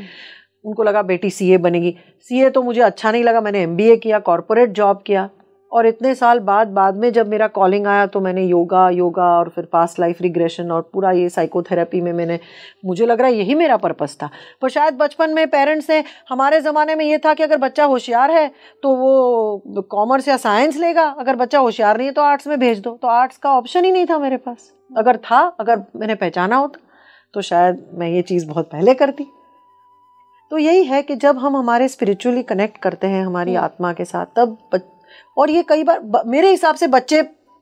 उनको लगा बेटी सीए बनेगी। सीए तो मुझे अच्छा नहीं लगा, मैंने एमबीए किया, कॉर्पोरेट जॉब किया। और इतने साल बाद में जब मेरा कॉलिंग आया तो मैंने योगा और फिर पास्ट लाइफ रिग्रेशन और पूरा ये साइकोथेरेपी में मुझे लग रहा है यही मेरा पर्पस था। पर शायद बचपन में पेरेंट्स ने, हमारे ज़माने में ये था कि अगर बच्चा होशियार है तो वो कॉमर्स या साइंस लेगा, अगर बच्चा होशियार नहीं है तो आर्ट्स में भेज दो। तो आर्ट्स का ऑप्शन ही नहीं था मेरे पास। अगर मैंने पहचाना होता तो शायद मैं ये चीज़ बहुत पहले करती। तो यही है कि जब हम हमारे स्पिरिचुअली कनेक्ट करते हैं हमारी आत्मा के साथ, तब और ये कई बार मेरे हिसाब से बच्चे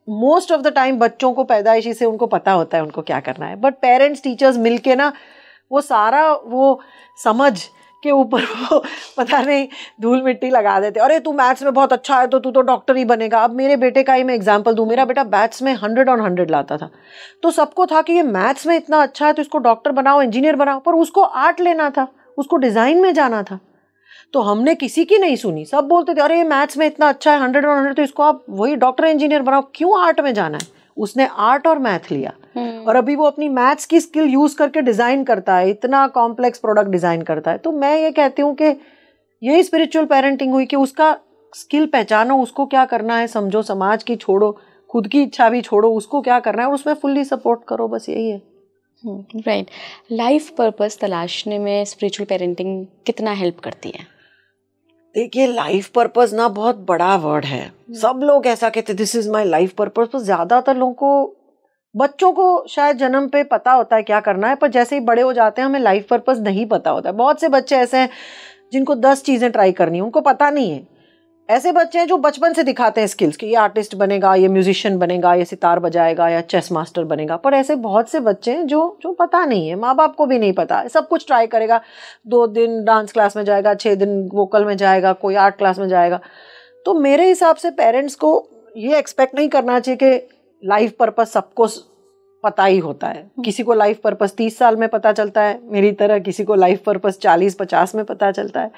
मोस्ट ऑफ द टाइम, बच्चों को पैदाइशी से उनको पता होता है उनको क्या करना है, बट पेरेंट्स टीचर्स मिलके ना वो सारा वो समझ के ऊपर वो पता नहीं धूल मिट्टी लगा देते। अरे तू मैथ्स में बहुत अच्छा है तो तू तो डॉक्टर ही बनेगा। अब मेरे बेटे का ही मैं एग्जांपल दूं, मेरा बेटा मैथ्स में 100 on 100 लाता था, तो सबको था कि ये मैथ्स में इतना अच्छा है तो इसको डॉक्टर बनाओ, इंजीनियर बनाओ। पर उसको आर्ट लेना था, उसको डिजाइन में जाना था। तो हमने किसी की नहीं सुनी, सब बोलते थे अरे ये मैथ्स में इतना अच्छा है 100 on 100, तो इसको आप वही डॉक्टर इंजीनियर बनाओ, क्यों आर्ट में जाना है। उसने आर्ट और मैथ लिया और अभी वो अपनी मैथ्स की स्किल यूज करके डिजाइन करता है, इतना कॉम्प्लेक्स प्रोडक्ट डिजाइन करता है। तो मैं ये कहती हूँ कि यही स्पिरिचुअल पेरेंटिंग हुई कि उसका स्किल पहचानो, उसको क्या करना है समझो, समाज की छोड़ो, खुद की इच्छा भी छोड़ो, उसको क्या करना है और उसमें फुल्ली सपोर्ट करो, बस यही है। राइट। लाइफ पर्पस तलाशने में स्पिरिचुअल पेरेंटिंग कितना हेल्प करती है? देखिए, लाइफ पर्पस ना बहुत बड़ा वर्ड है। सब लोग ऐसा कहते this is my life purpose, तो ज्यादातर लोगों को, बच्चों को शायद जन्म पे पता होता है क्या करना है, पर जैसे ही बड़े हो जाते हैं हमें लाइफ पर्पस नहीं पता होता है। बहुत से बच्चे ऐसे हैं जिनको 10 चीजें ट्राई करनी है, उनको पता नहीं है। ऐसे बच्चे हैं जो बचपन से दिखाते हैं स्किल्स कि ये आर्टिस्ट बनेगा, ये म्यूजिशियन बनेगा, ये सितार बजाएगा या चेस मास्टर बनेगा। पर ऐसे बहुत से बच्चे हैं जो पता नहीं है, माँ बाप को भी नहीं पता, सब कुछ ट्राई करेगा। 2 दिन डांस क्लास में जाएगा, 6 दिन वोकल में जाएगा, कोई आर्ट क्लास में जाएगा। तो मेरे हिसाब से पेरेंट्स को ये एक्सपेक्ट नहीं करना चाहिए कि लाइफ पर्पस सबको पता ही होता है। किसी को लाइफ पर्पस 30 साल में पता चलता है मेरी तरह, किसी को लाइफ पर्पस 40-50 में पता चलता है।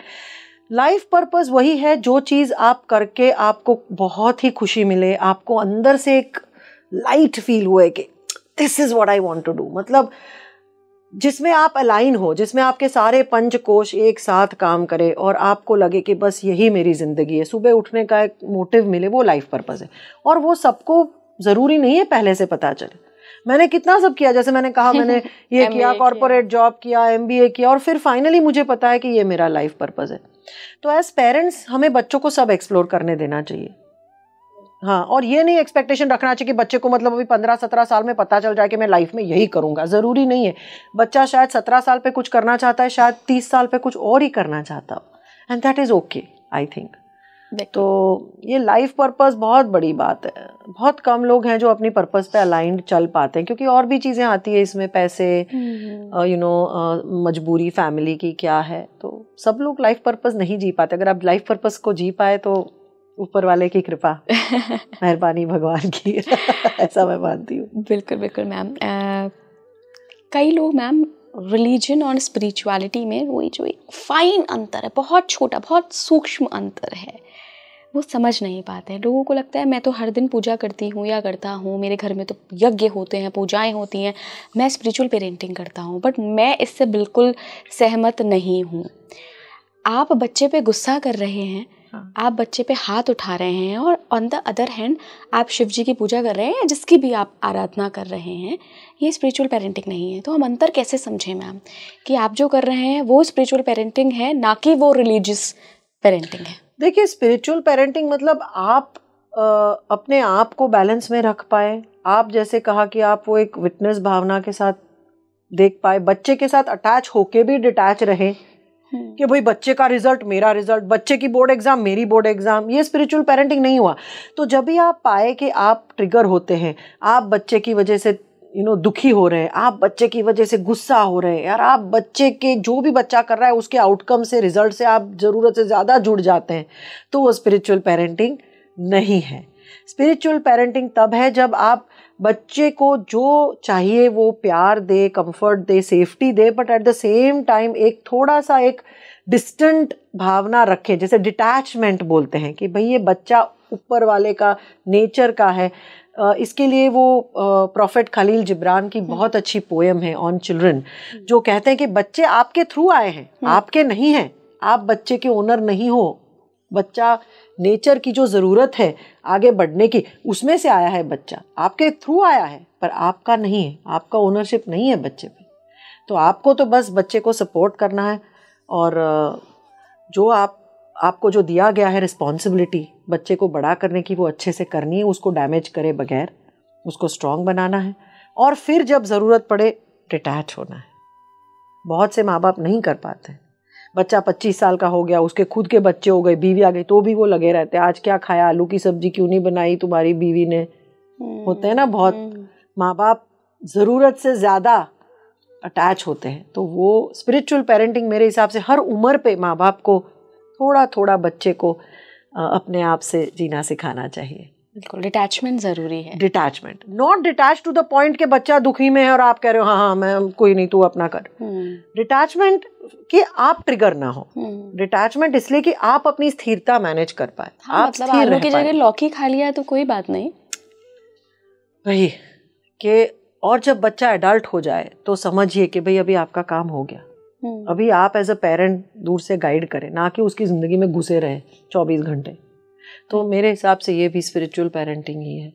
लाइफ पर्पस वही है जो चीज़ आप करके आपको बहुत ही खुशी मिले, आपको अंदर से एक लाइट फील हुए कि this is what I want to do, मतलब जिसमें आप अलाइन हो, जिसमें आपके सारे पंचकोश एक साथ काम करे और आपको लगे कि बस यही मेरी जिंदगी है, सुबह उठने का एक मोटिव मिले, वो लाइफ पर्पस है। और वो सबको जरूरी नहीं है पहले से पता चले। मैंने कितना सब किया, जैसे मैंने कहा मैंने ये किया, कॉर्पोरेट जॉब किया, एमबीए किया, और फिर फाइनली मुझे पता है कि ये मेरा लाइफ पर्पस है। तो एज पेरेंट्स हमें बच्चों को सब एक्सप्लोर करने देना चाहिए। हाँ, और ये नहीं एक्सपेक्टेशन रखना चाहिए कि बच्चे को मतलब अभी 15-17 साल में पता चल जाए कि मैं लाइफ में यही करूंगा, जरूरी नहीं है। बच्चा शायद 17 साल पे कुछ करना चाहता है, शायद 30 साल पे कुछ और ही करना चाहता हो, and that is okay I think. तो ये लाइफ पर्पस बहुत बड़ी बात है। बहुत कम लोग हैं जो अपनी पर्पस पे अलाइंड चल पाते हैं, क्योंकि और भी चीजें आती है इसमें, पैसे, मजबूरी फैमिली की क्या है, तो सब लोग लाइफ पर्पस नहीं जी पाते। अगर आप लाइफ पर्पस को जी पाए तो ऊपर वाले की कृपा, मेहरबानी भगवान की ऐसा मैं मानती हूँ। बिल्कुल बिल्कुल मैम। कई लोग मैम रिलीजन और स्पिरिचुअलिटी में वही जो एक फाइन अंतर है, बहुत छोटा, बहुत सूक्ष्म अंतर है, वो समझ नहीं पाते हैं। लोगों को लगता है मैं तो हर दिन पूजा करती हूँ या करता हूँ, मेरे घर में तो यज्ञ होते हैं, पूजाएं होती हैं, मैं स्पिरिचुअल पेरेंटिंग करता हूँ। बट मैं इससे बिल्कुल सहमत नहीं हूँ। आप बच्चे पे गुस्सा कर रहे हैं, आप बच्चे पे हाथ उठा रहे हैं, और ऑन द अदर हैंड आप शिव जी की पूजा कर रहे हैं, जिसकी भी आप आराधना कर रहे हैं, ये स्पिरिचुअल पेरेंटिंग नहीं है। तो हम अंतर कैसे समझें मैम कि आप जो कर रहे हैं वो स्पिरिचुअल पेरेंटिंग है, ना कि वो रिलीजियस पेरेंटिंग है? देखिए, स्पिरिचुअल पेरेंटिंग मतलब आप अपने आप को बैलेंस में रख पाए। आप जैसे कहा कि आप वो एक विटनेस भावना के साथ देख पाए, बच्चे के साथ अटैच होके भी डिटैच रहे कि भाई बच्चे का रिजल्ट मेरा रिजल्ट, बच्चे की बोर्ड एग्जाम मेरी बोर्ड एग्जाम, ये स्पिरिचुअल पेरेंटिंग नहीं हुआ। तो जब भी आप पाए कि आप ट्रिगर होते हैं, आप बच्चे की वजह से दुखी हो रहे हैं, आप बच्चे की वजह से गुस्सा हो रहे हैं, यार आप बच्चे के जो भी बच्चा कर रहा है उसके आउटकम से, रिजल्ट से आप ज़रूरत से ज़्यादा जुड़ जाते हैं, तो वो स्पिरिचुअल पेरेंटिंग नहीं है। स्पिरिचुअल पेरेंटिंग तब है जब आप बच्चे को जो चाहिए वो प्यार दे, कंफर्ट दे, सेफ्टी दे, but at the same time एक थोड़ा सा एक डिस्टेंट भावना रखे, जैसे डिटैचमेंट बोलते हैं कि भाई ये बच्चा ऊपर वाले का नेचर का है। इसके लिए वो प्रोफेट खलील जिब्रान की बहुत अच्छी पोएम है ऑन चिल्ड्रन, जो कहते हैं कि बच्चे आपके थ्रू आए हैं, आपके नहीं हैं, आप बच्चे के ओनर नहीं हो। बच्चा नेचर की जो ज़रूरत है आगे बढ़ने की, उसमें से आया है बच्चा, आपके थ्रू आया है, पर आपका नहीं है, आपका ओनरशिप नहीं है बच्चे पे। तो आपको तो बस बच्चे को सपोर्ट करना है, और जो आपको जो दिया गया है रिस्पॉन्सिबिलिटी बच्चे को बड़ा करने की, वो अच्छे से करनी है, उसको डैमेज करे बगैर उसको स्ट्रॉन्ग बनाना है, और फिर जब ज़रूरत पड़े डिटैच होना है। बहुत से माँ बाप नहीं कर पाते। बच्चा 25 साल का हो गया, उसके खुद के बच्चे हो गए, बीवी आ गई, तो भी वो लगे रहते हैं, आज क्या खाया, आलू की सब्जी क्यों नहीं बनाई तुम्हारी बीवी ने। होते हैं ना बहुत माँ बाप ज़रूरत से ज़्यादा अटैच होते हैं। तो वो स्पिरिचुअल पेरेंटिंग मेरे हिसाब से हर उम्र पे माँ बाप को थोड़ा थोड़ा बच्चे को अपने आप से जीना सिखाना चाहिए। बिल्कुल, डिटैचमेंट ज़रूरी है। Detachment, not detach to the point कि बच्चा दुखी में है और आप कह रहे हो हाँ हाँ मैं कोई नहीं, तू अपना कर। डिटैचमेंट कि आप ट्रिगर ना हो। डिटैचमेंट इसलिए कि आप अपनी स्थिरता मैनेज कर पाए। हाँ, आप मतलब आलू की जगह लौकी खा लिया तो कोई बात नहीं, वही कि और जब बच्चा एडल्ट हो जाए तो समझिए कि भाई अभी आपका काम हो गया। अभी आप एज अ पेरेंट दूर से गाइड करें, ना कि उसकी ज़िंदगी में घुसे रहे 24 घंटे। तो मेरे हिसाब से ये भी स्पिरिचुअल पेरेंटिंग ही है।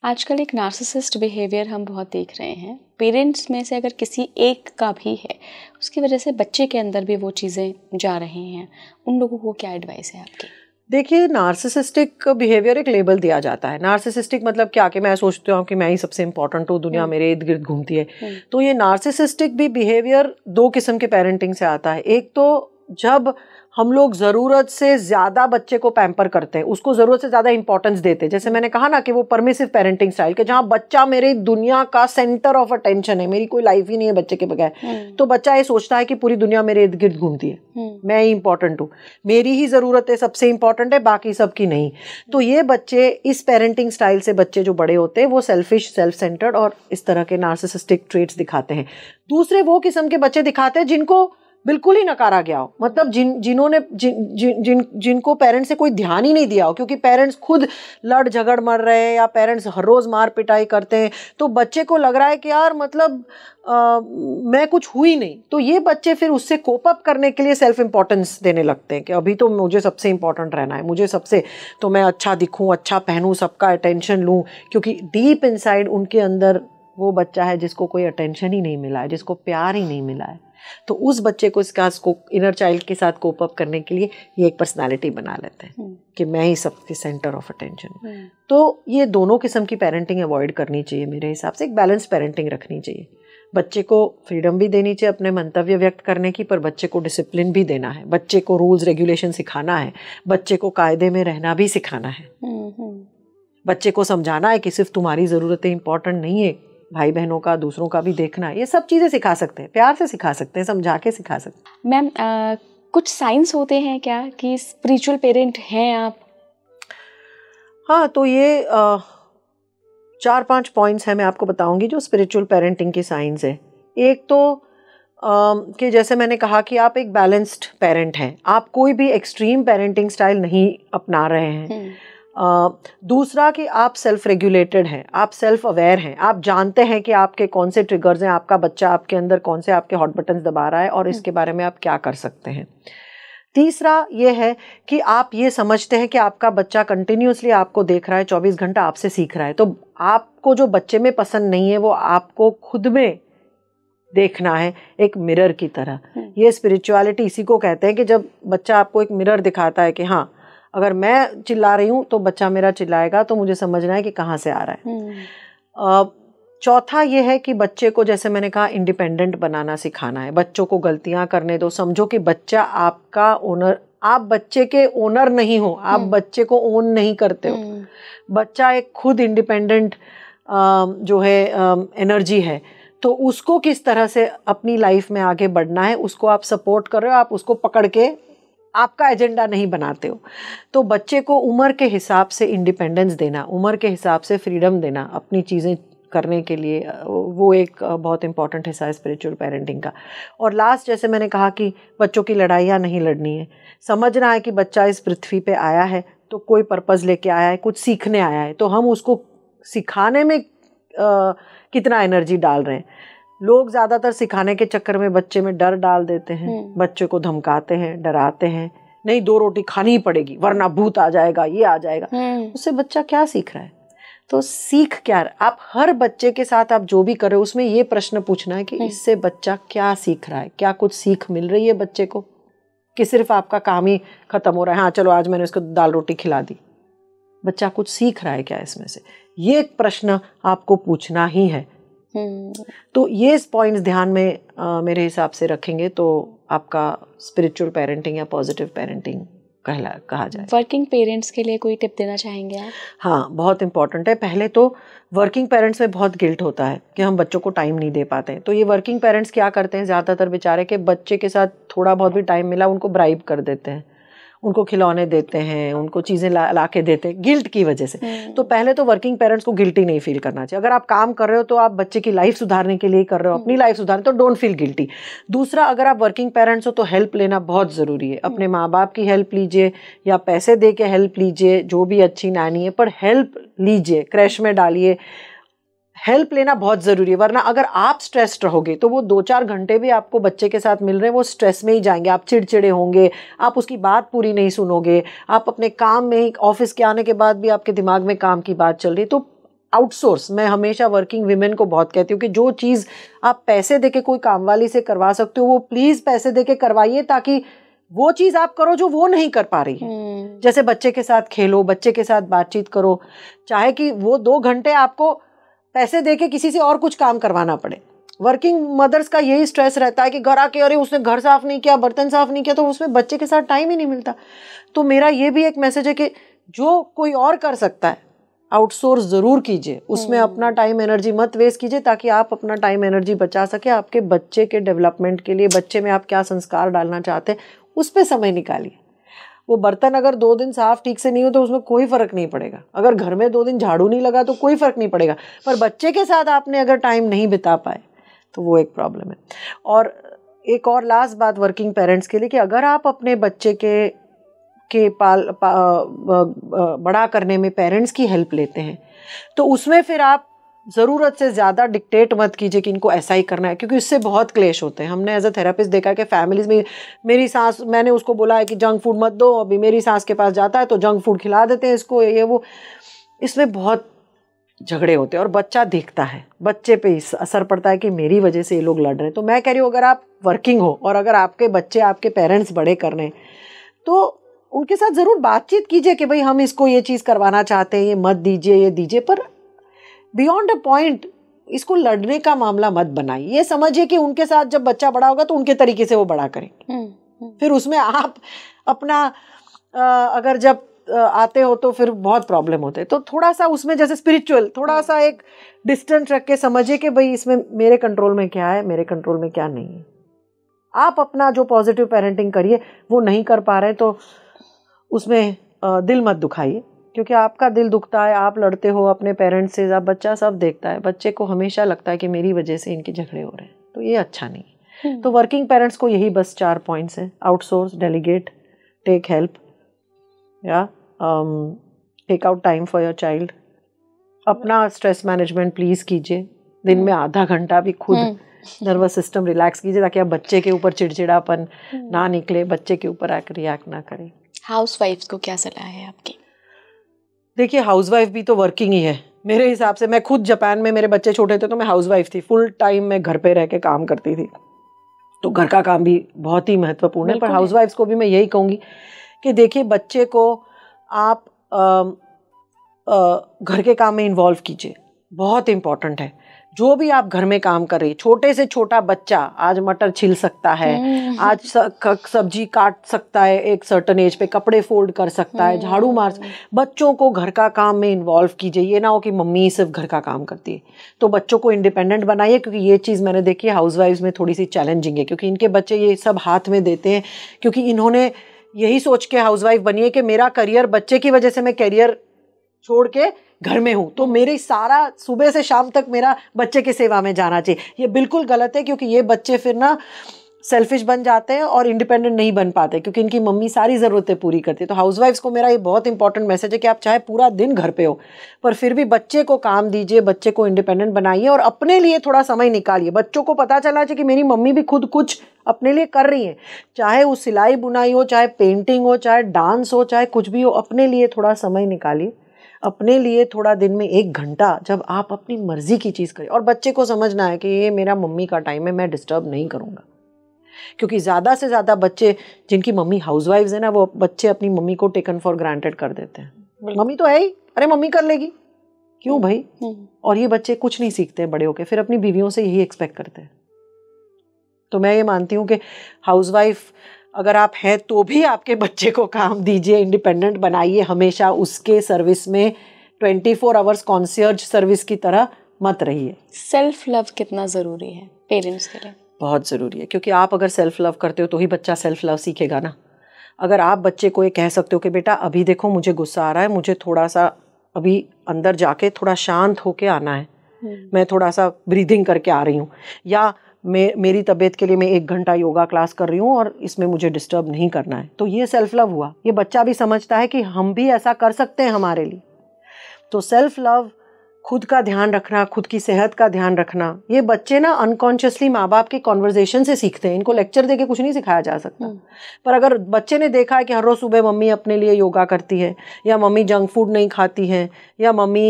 आजकल एक नार्सिसिस्ट बिहेवियर हम बहुत देख रहे हैं। पेरेंट्स में से अगर किसी एक का भी है, उसकी वजह से बच्चे के अंदर भी वो चीज़ें जा रही हैं, उन लोगों को क्या एडवाइस है आपकी? देखिए, नार्सिसिस्टिक बिहेवियर एक लेबल दिया जाता है। नार्सिसिस्टिक मतलब क्या कि मैं सोचती हूँ कि मैं ही सबसे इम्पोर्टेंट हूँ, दुनिया मेरे इर्द गिर्द घूमती है। तो ये नार्सिसिस्टिक भी बिहेवियर दो किस्म के पेरेंटिंग से आता है। एक तो जब हम लोग ज़रूरत से ज़्यादा बच्चे को पैम्पर करते हैं, उसको ज़रूरत से ज़्यादा इंपॉर्टेंस देते हैं, जैसे मैंने कहा ना कि वो परमिसिव पेरेंटिंग स्टाइल के, जहाँ बच्चा मेरी दुनिया का सेंटर ऑफ अटेंशन है, मेरी कोई लाइफ ही नहीं है बच्चे के बगैर। तो बच्चा ये सोचता है कि पूरी दुनिया मेरे इर्द गिर्द घूमती है, मैं ही इंपॉर्टेंट हूँ, मेरी ही ज़रूरत है सबसे इंपॉर्टेंट है, बाकी सबकी नहीं। तो ये बच्चे इस पेरेंटिंग स्टाइल से बच्चे जो बड़े होते हैं वो सेल्फिश, सेल्फ सेंटर्ड और इस तरह के नार्सिसिस्टिक ट्रेट्स दिखाते हैं। दूसरे वो किस्म के बच्चे दिखाते हैं जिनको बिल्कुल ही नकारा गया हो, मतलब जिनको पेरेंट्स से कोई ध्यान ही नहीं दिया हो, क्योंकि पेरेंट्स खुद लड़ झगड़ मर रहे हैं या पेरेंट्स हर रोज़ मार पिटाई करते हैं, तो बच्चे को लग रहा है कि यार मतलब मैं कुछ हुई नहीं। तो ये बच्चे फिर उससे कोप अप करने के लिए सेल्फ इम्पोर्टेंस देने लगते हैं कि अभी तो मुझे सबसे इम्पोर्टेंट रहना है, मुझे सबसे, तो मैं अच्छा दिखूं, अच्छा पहनूं, सबका अटेंशन लूं, क्योंकि डीप इनसाइड उनके अंदर वो बच्चा है जिसको कोई अटेंशन ही नहीं मिला है, जिसको प्यार ही नहीं मिला है। तो उस बच्चे को इसका इनर चाइल्ड के साथ कोप अप करने के लिए ये एक पर्सनालिटी बना लेते हैं कि मैं ही सबके सेंटर ऑफ अटेंशन। तो ये दोनों किस्म की पेरेंटिंग अवॉइड करनी चाहिए मेरे हिसाब से। एक बैलेंस पेरेंटिंग रखनी चाहिए, बच्चे को फ्रीडम भी देनी चाहिए अपने मंतव्य व्यक्त करने की, पर बच्चे को डिसिप्लिन भी देना है, बच्चे को रूल्स रेगुलेशन सिखाना है, बच्चे को कायदे में रहना भी सिखाना है, बच्चे को समझाना है कि सिर्फ तुम्हारी ज़रूरतें इंपॉर्टेंट नहीं है, भाई बहनों का, दूसरों का भी देखना है। ये सब चीज़ें सिखा सकते हैं, प्यार से सिखा सकते हैं, समझा के सिखा सकते हैं। मैम, कुछ साइंस होते हैं क्या कि स्पिरिचुअल पेरेंट हैं आप? हाँ, तो ये 4-5 पॉइंट्स हैं, मैं आपको बताऊंगी जो स्पिरिचुअल पेरेंटिंग की साइंस है। एक तो कि जैसे मैंने कहा कि आप एक बैलेंस्ड पेरेंट हैं, आप कोई भी एक्सट्रीम पेरेंटिंग स्टाइल नहीं अपना रहे हैं। दूसरा कि आप सेल्फ रेगुलेटेड हैं, आप सेल्फ अवेयर हैं, आप जानते हैं कि आपके कौन से ट्रिगर्स हैं, आपका बच्चा आपके अंदर कौन से आपके हॉट बटन्स दबा रहा है और इसके बारे में आप क्या कर सकते हैं। तीसरा ये है कि आप ये समझते हैं कि आपका बच्चा कंटिन्यूसली आपको देख रहा है, 24 घंटा आपसे सीख रहा है, तो आपको जो बच्चे में पसंद नहीं है वो आपको खुद में देखना है, एक मिरर की तरह। ये स्पिरिचुअलिटी इसी को कहते हैं कि जब बच्चा आपको एक मिरर दिखाता है कि हाँ, अगर मैं चिल्ला रही हूँ तो बच्चा मेरा चिल्लाएगा, तो मुझे समझना है कि कहाँ से आ रहा है। चौथा ये है कि बच्चे को, जैसे मैंने कहा, इंडिपेंडेंट बनाना सिखाना है। बच्चों को गलतियां करने दो, समझो कि बच्चा आपका ओनर, आप बच्चे के ओनर नहीं हो, आप बच्चे को ओन नहीं करते हो। बच्चा एक खुद इंडिपेंडेंट जो है एनर्जी है, तो उसको किस तरह से अपनी लाइफ में आगे बढ़ना है उसको आप सपोर्ट कर रहे हो, आप उसको पकड़ के आपका एजेंडा नहीं बनाते हो। तो बच्चे को उम्र के हिसाब से इंडिपेंडेंस देना, उम्र के हिसाब से फ्रीडम देना अपनी चीज़ें करने के लिए, वो एक बहुत इंपॉर्टेंट हिस्सा है स्पिरिचुअल पेरेंटिंग का। और लास्ट, जैसे मैंने कहा कि बच्चों की लड़ाइयाँ नहीं लड़नी है, समझना है कि बच्चा इस पृथ्वी पे आया है तो कोई पर्पज़ लेके आया है, कुछ सीखने आया है, तो हम उसको सिखाने में कितना एनर्जी डाल रहे हैं। लोग ज़्यादातर सिखाने के चक्कर में बच्चे में डर डाल देते हैं, बच्चे को धमकाते हैं, डराते हैं, नहीं 2 रोटी खानी ही पड़ेगी वरना भूत आ जाएगा, ये आ जाएगा। उससे बच्चा क्या सीख रहा है? तो सीख क्या, आप हर बच्चे के साथ आप जो भी कर रहे हो उसमें ये प्रश्न पूछना है कि इससे बच्चा क्या सीख रहा है, क्या कुछ सीख मिल रही है बच्चे को, कि सिर्फ आपका काम ही खत्म हो रहा है, हाँ चलो आज मैंने उसको दाल रोटी खिला दी। बच्चा कुछ सीख रहा है क्या इसमें से? ये एक प्रश्न आपको पूछना ही है। तो ये पॉइंट्स ध्यान में मेरे हिसाब से रखेंगे तो आपका स्पिरिचुअल पेरेंटिंग या पॉजिटिव पेरेंटिंग कहा जाए। वर्किंग पेरेंट्स के लिए कोई टिप देना चाहेंगे आप? हाँ, बहुत इंपॉर्टेंट है। पहले तो वर्किंग पेरेंट्स में बहुत गिल्ट होता है कि हम बच्चों को टाइम नहीं दे पाते हैं। तो ये वर्किंग पेरेंट्स क्या करते हैं, ज़्यादातर बेचारे के बच्चे के साथ थोड़ा बहुत भी टाइम मिला उनको ब्राइब कर देते हैं, उनको खिलौने देते हैं, उनको चीज़ें ला के देते हैं गिल्ट की वजह से। तो पहले तो वर्किंग पेरेंट्स को गिल्टी नहीं फील करना चाहिए। अगर आप काम कर रहे हो तो आप बच्चे की लाइफ सुधारने के लिए कर रहे हो, अपनी लाइफ सुधारने, तो डोंट फील गिल्टी। दूसरा, अगर आप वर्किंग पेरेंट्स हो तो हेल्प लेना बहुत ज़रूरी है। अपने माँ बाप की हेल्प लीजिए या पैसे दे के हेल्प लीजिए, जो भी अच्छी नानी है, पर हेल्प लीजिए, क्रैश में डालिए, हेल्प लेना बहुत ज़रूरी है। वरना अगर आप स्ट्रेस्ड रहोगे तो वो 2-4 घंटे भी आपको बच्चे के साथ मिल रहे हैं वो स्ट्रेस में ही जाएंगे, आप चिड़चिड़े होंगे, आप उसकी बात पूरी नहीं सुनोगे, आप अपने काम में ही, ऑफिस के आने के बाद भी आपके दिमाग में काम की बात चल रही। तो आउटसोर्स, मैं हमेशा वर्किंग वीमेन को बहुत कहती हूँ कि जो चीज़ आप पैसे दे के कोई काम वाली से करवा सकते हो वो प्लीज़ पैसे दे के करवाइए, ताकि वो चीज़ आप करो जो वो नहीं कर पा रही है। जैसे बच्चे के साथ खेलो, बच्चे के साथ बातचीत करो, चाहे कि वो 2 घंटे आपको पैसे देके किसी से और कुछ काम करवाना पड़े। वर्किंग मदर्स का यही स्ट्रेस रहता है कि घर आके अरे उसने घर साफ नहीं किया, बर्तन साफ नहीं किया, तो उसमें बच्चे के साथ टाइम ही नहीं मिलता। तो मेरा ये भी एक मैसेज है कि जो कोई और कर सकता है आउटसोर्स ज़रूर कीजिए, उसमें अपना टाइम एनर्जी मत वेस्ट कीजिए, ताकि आप अपना टाइम एनर्जी बचा सके आपके बच्चे के डेवलपमेंट के लिए। बच्चे में आप क्या संस्कार डालना चाहते हैं उस पर समय निकालिए। वो बर्तन अगर 2 दिन साफ ठीक से नहीं हो तो उसमें कोई फर्क नहीं पड़ेगा, अगर घर में 2 दिन झाड़ू नहीं लगा तो कोई फर्क नहीं पड़ेगा, पर बच्चे के साथ आपने अगर टाइम नहीं बिता पाए तो वो एक प्रॉब्लम है। और एक और लास्ट बात वर्किंग पेरेंट्स के लिए कि अगर आप अपने बच्चे के बड़ा करने में पेरेंट्स की हेल्प लेते हैं तो उसमें फिर आप ज़रूरत से ज़्यादा डिक्टेट मत कीजिए कि इनको ऐसा ही करना है, क्योंकि इससे बहुत क्लेश होते हैं। हमने एज अ थेरेपिस्ट देखा है कि फैमिलीज़ में, मेरी सास, मैंने उसको बोला है कि जंक फूड मत दो, अभी मेरी सास के पास जाता है तो जंक फूड खिला देते हैं इसको, ये वो, इसमें बहुत झगड़े होते हैं और बच्चा देखता है, बच्चे पे असर पड़ता है कि मेरी वजह से ये लोग लड़ रहे हैं। तो मैं कह रही हूँ अगर आप वर्किंग हो और अगर आपके बच्चे आपके पेरेंट्स बड़े कर रहे हैं तो उनके साथ ज़रूर बातचीत कीजिए कि भाई हम इसको ये चीज़ करवाना चाहते हैं, ये मत दीजिए, ये दीजिए, पर बियॉन्ड अ पॉइंट इसको लड़ने का मामला मत बनाइए। ये समझिए कि उनके साथ जब बच्चा बड़ा होगा तो उनके तरीके से वो बड़ा करेंगे। फिर उसमें आप अपना अगर जब आते हो तो फिर बहुत प्रॉब्लम होते हैं। तो थोड़ा सा उसमें जैसे स्पिरिचुअल थोड़ा सा एक डिस्टेंस रख के समझिए कि भाई इसमें मेरे कंट्रोल में क्या है, मेरे कंट्रोल में क्या नहीं है। आप अपना जो पॉजिटिव पेरेंटिंग करिए, वो नहीं कर पा रहे तो उसमें दिल मत दुखाइए, क्योंकि आपका दिल दुखता है, आप लड़ते हो अपने पेरेंट्स से, आप बच्चा सब देखता है, बच्चे को हमेशा लगता है कि मेरी वजह से इनके झगड़े हो रहे हैं, तो ये अच्छा नहीं है। तो वर्किंग पेरेंट्स को यही बस 4 पॉइंट्स हैं: आउटसोर्स, डेलीगेट, टेक हेल्प, या take out time for your child. अपना स्ट्रेस मैनेजमेंट प्लीज कीजिए, दिन में आधा घंटा भी खुद नर्वस सिस्टम रिलैक्स कीजिए, ताकि आप बच्चे के ऊपर चिड़चिड़ापन ना निकले, बच्चे के ऊपर आकर रिएक्ट ना करें। हाउसवाइफ्स को क्या सलाह है आपकी? देखिए, हाउसवाइफ भी तो वर्किंग ही है मेरे हिसाब से। मैं खुद जापान में, मेरे बच्चे छोटे थे तो मैं हाउसवाइफ थी, फुल टाइम मैं घर पे रह के काम करती थी, तो घर का काम भी बहुत ही महत्वपूर्ण है। पर हाउसवाइफ्स को भी मैं यही कहूँगी कि देखिए, बच्चे को आप घर के काम में इन्वॉल्व कीजिए, बहुत इम्पोर्टेंट है। जो भी आप घर में काम कर रही है, छोटे से छोटा बच्चा आज मटर छिल सकता है, आज सब्जी काट सकता है, एक सर्टन एज पे कपड़े फोल्ड कर सकता है, झाड़ू मार। बच्चों को घर का काम में इन्वॉल्व कीजिए। ये ना हो कि मम्मी सिर्फ घर का काम करती है, तो बच्चों को इंडिपेंडेंट बनाइए। क्योंकि ये चीज़ मैंने देखी है हाउसवाइफ्स में थोड़ी सी चैलेंजिंग है, क्योंकि इनके बच्चे ये सब हाथ में देते हैं, क्योंकि इन्होंने यही सोच के हाउसवाइफ बनी है कि मेरा करियर, बच्चे की वजह से मैं करियर छोड़ के घर में हूँ, तो मेरी सारा सुबह से शाम तक मेरा बच्चे की सेवा में जाना चाहिए। ये बिल्कुल गलत है, क्योंकि ये बच्चे फिर ना सेल्फिश बन जाते हैं और इंडिपेंडेंट नहीं बन पाते, क्योंकि इनकी मम्मी सारी ज़रूरतें पूरी करती है। तो हाउसवाइफ्स को मेरा ये बहुत इंपॉर्टेंट मैसेज है कि आप चाहे पूरा दिन घर पे हो, पर फिर भी बच्चे को काम दीजिए, बच्चे को इंडिपेंडेंट बनाइए और अपने लिए थोड़ा समय निकालिए। बच्चों को पता चलना चाहिए कि मेरी मम्मी भी खुद कुछ अपने लिए कर रही है, चाहे वो सिलाई बुनाई हो, चाहे पेंटिंग हो, चाहे डांस हो, चाहे कुछ भी हो, अपने लिए थोड़ा समय निकालिए। अपने लिए थोड़ा दिन में 1 घंटा, जब आप अपनी मर्जी की चीज़ करें। और बच्चे को समझना है कि ये मेरा मम्मी का टाइम है, मैं डिस्टर्ब नहीं करूँगा। क्योंकि ज़्यादा से ज़्यादा बच्चे जिनकी मम्मी हाउसवाइफ्स है ना, वो बच्चे अपनी मम्मी को टेकन फॉर ग्रांटेड कर देते हैं। मम्मी तो है ही, अरे मम्मी कर लेगी, क्यों भाई? और ये बच्चे कुछ नहीं सीखते बड़े होके, फिर अपनी बीवियों से यही एक्सपेक्ट करते हैं। तो मैं ये मानती हूँ कि हाउसवाइफ अगर आप हैं तो भी आपके बच्चे को काम दीजिए, इंडिपेंडेंट बनाइए, हमेशा उसके सर्विस में 24 आवर्स कॉन्सियर्ज सर्विस की तरह मत रहिए। सेल्फ लव कितना ज़रूरी है पेरेंट्स के लिए? बहुत ज़रूरी है, क्योंकि आप अगर सेल्फ लव करते हो तो ही बच्चा सेल्फ लव सीखेगा ना। अगर आप बच्चे को ये कह सकते हो कि बेटा अभी देखो मुझे गुस्सा आ रहा है, मुझे थोड़ा सा अभी अंदर जाके थोड़ा शांत होके आना है, मैं थोड़ा सा ब्रीदिंग करके आ रही हूँ, या मेरी तबीयत के लिए मैं 1 घंटा योगा क्लास कर रही हूँ और इसमें मुझे डिस्टर्ब नहीं करना है, तो ये सेल्फ लव हुआ। ये बच्चा भी समझता है कि हम भी ऐसा कर सकते हैं हमारे लिए। तो सेल्फ लव, खुद का ध्यान रखना, खुद की सेहत का ध्यान रखना, ये बच्चे ना अनकॉन्शियसली माँ बाप के कॉन्वर्जेशन से सीखते हैं। इनको लेक्चर देके कुछ नहीं सिखाया जा सकता। पर अगर बच्चे ने देखा है कि हर रोज़ सुबह मम्मी अपने लिए योगा करती है, या मम्मी जंक फूड नहीं खाती है, या मम्मी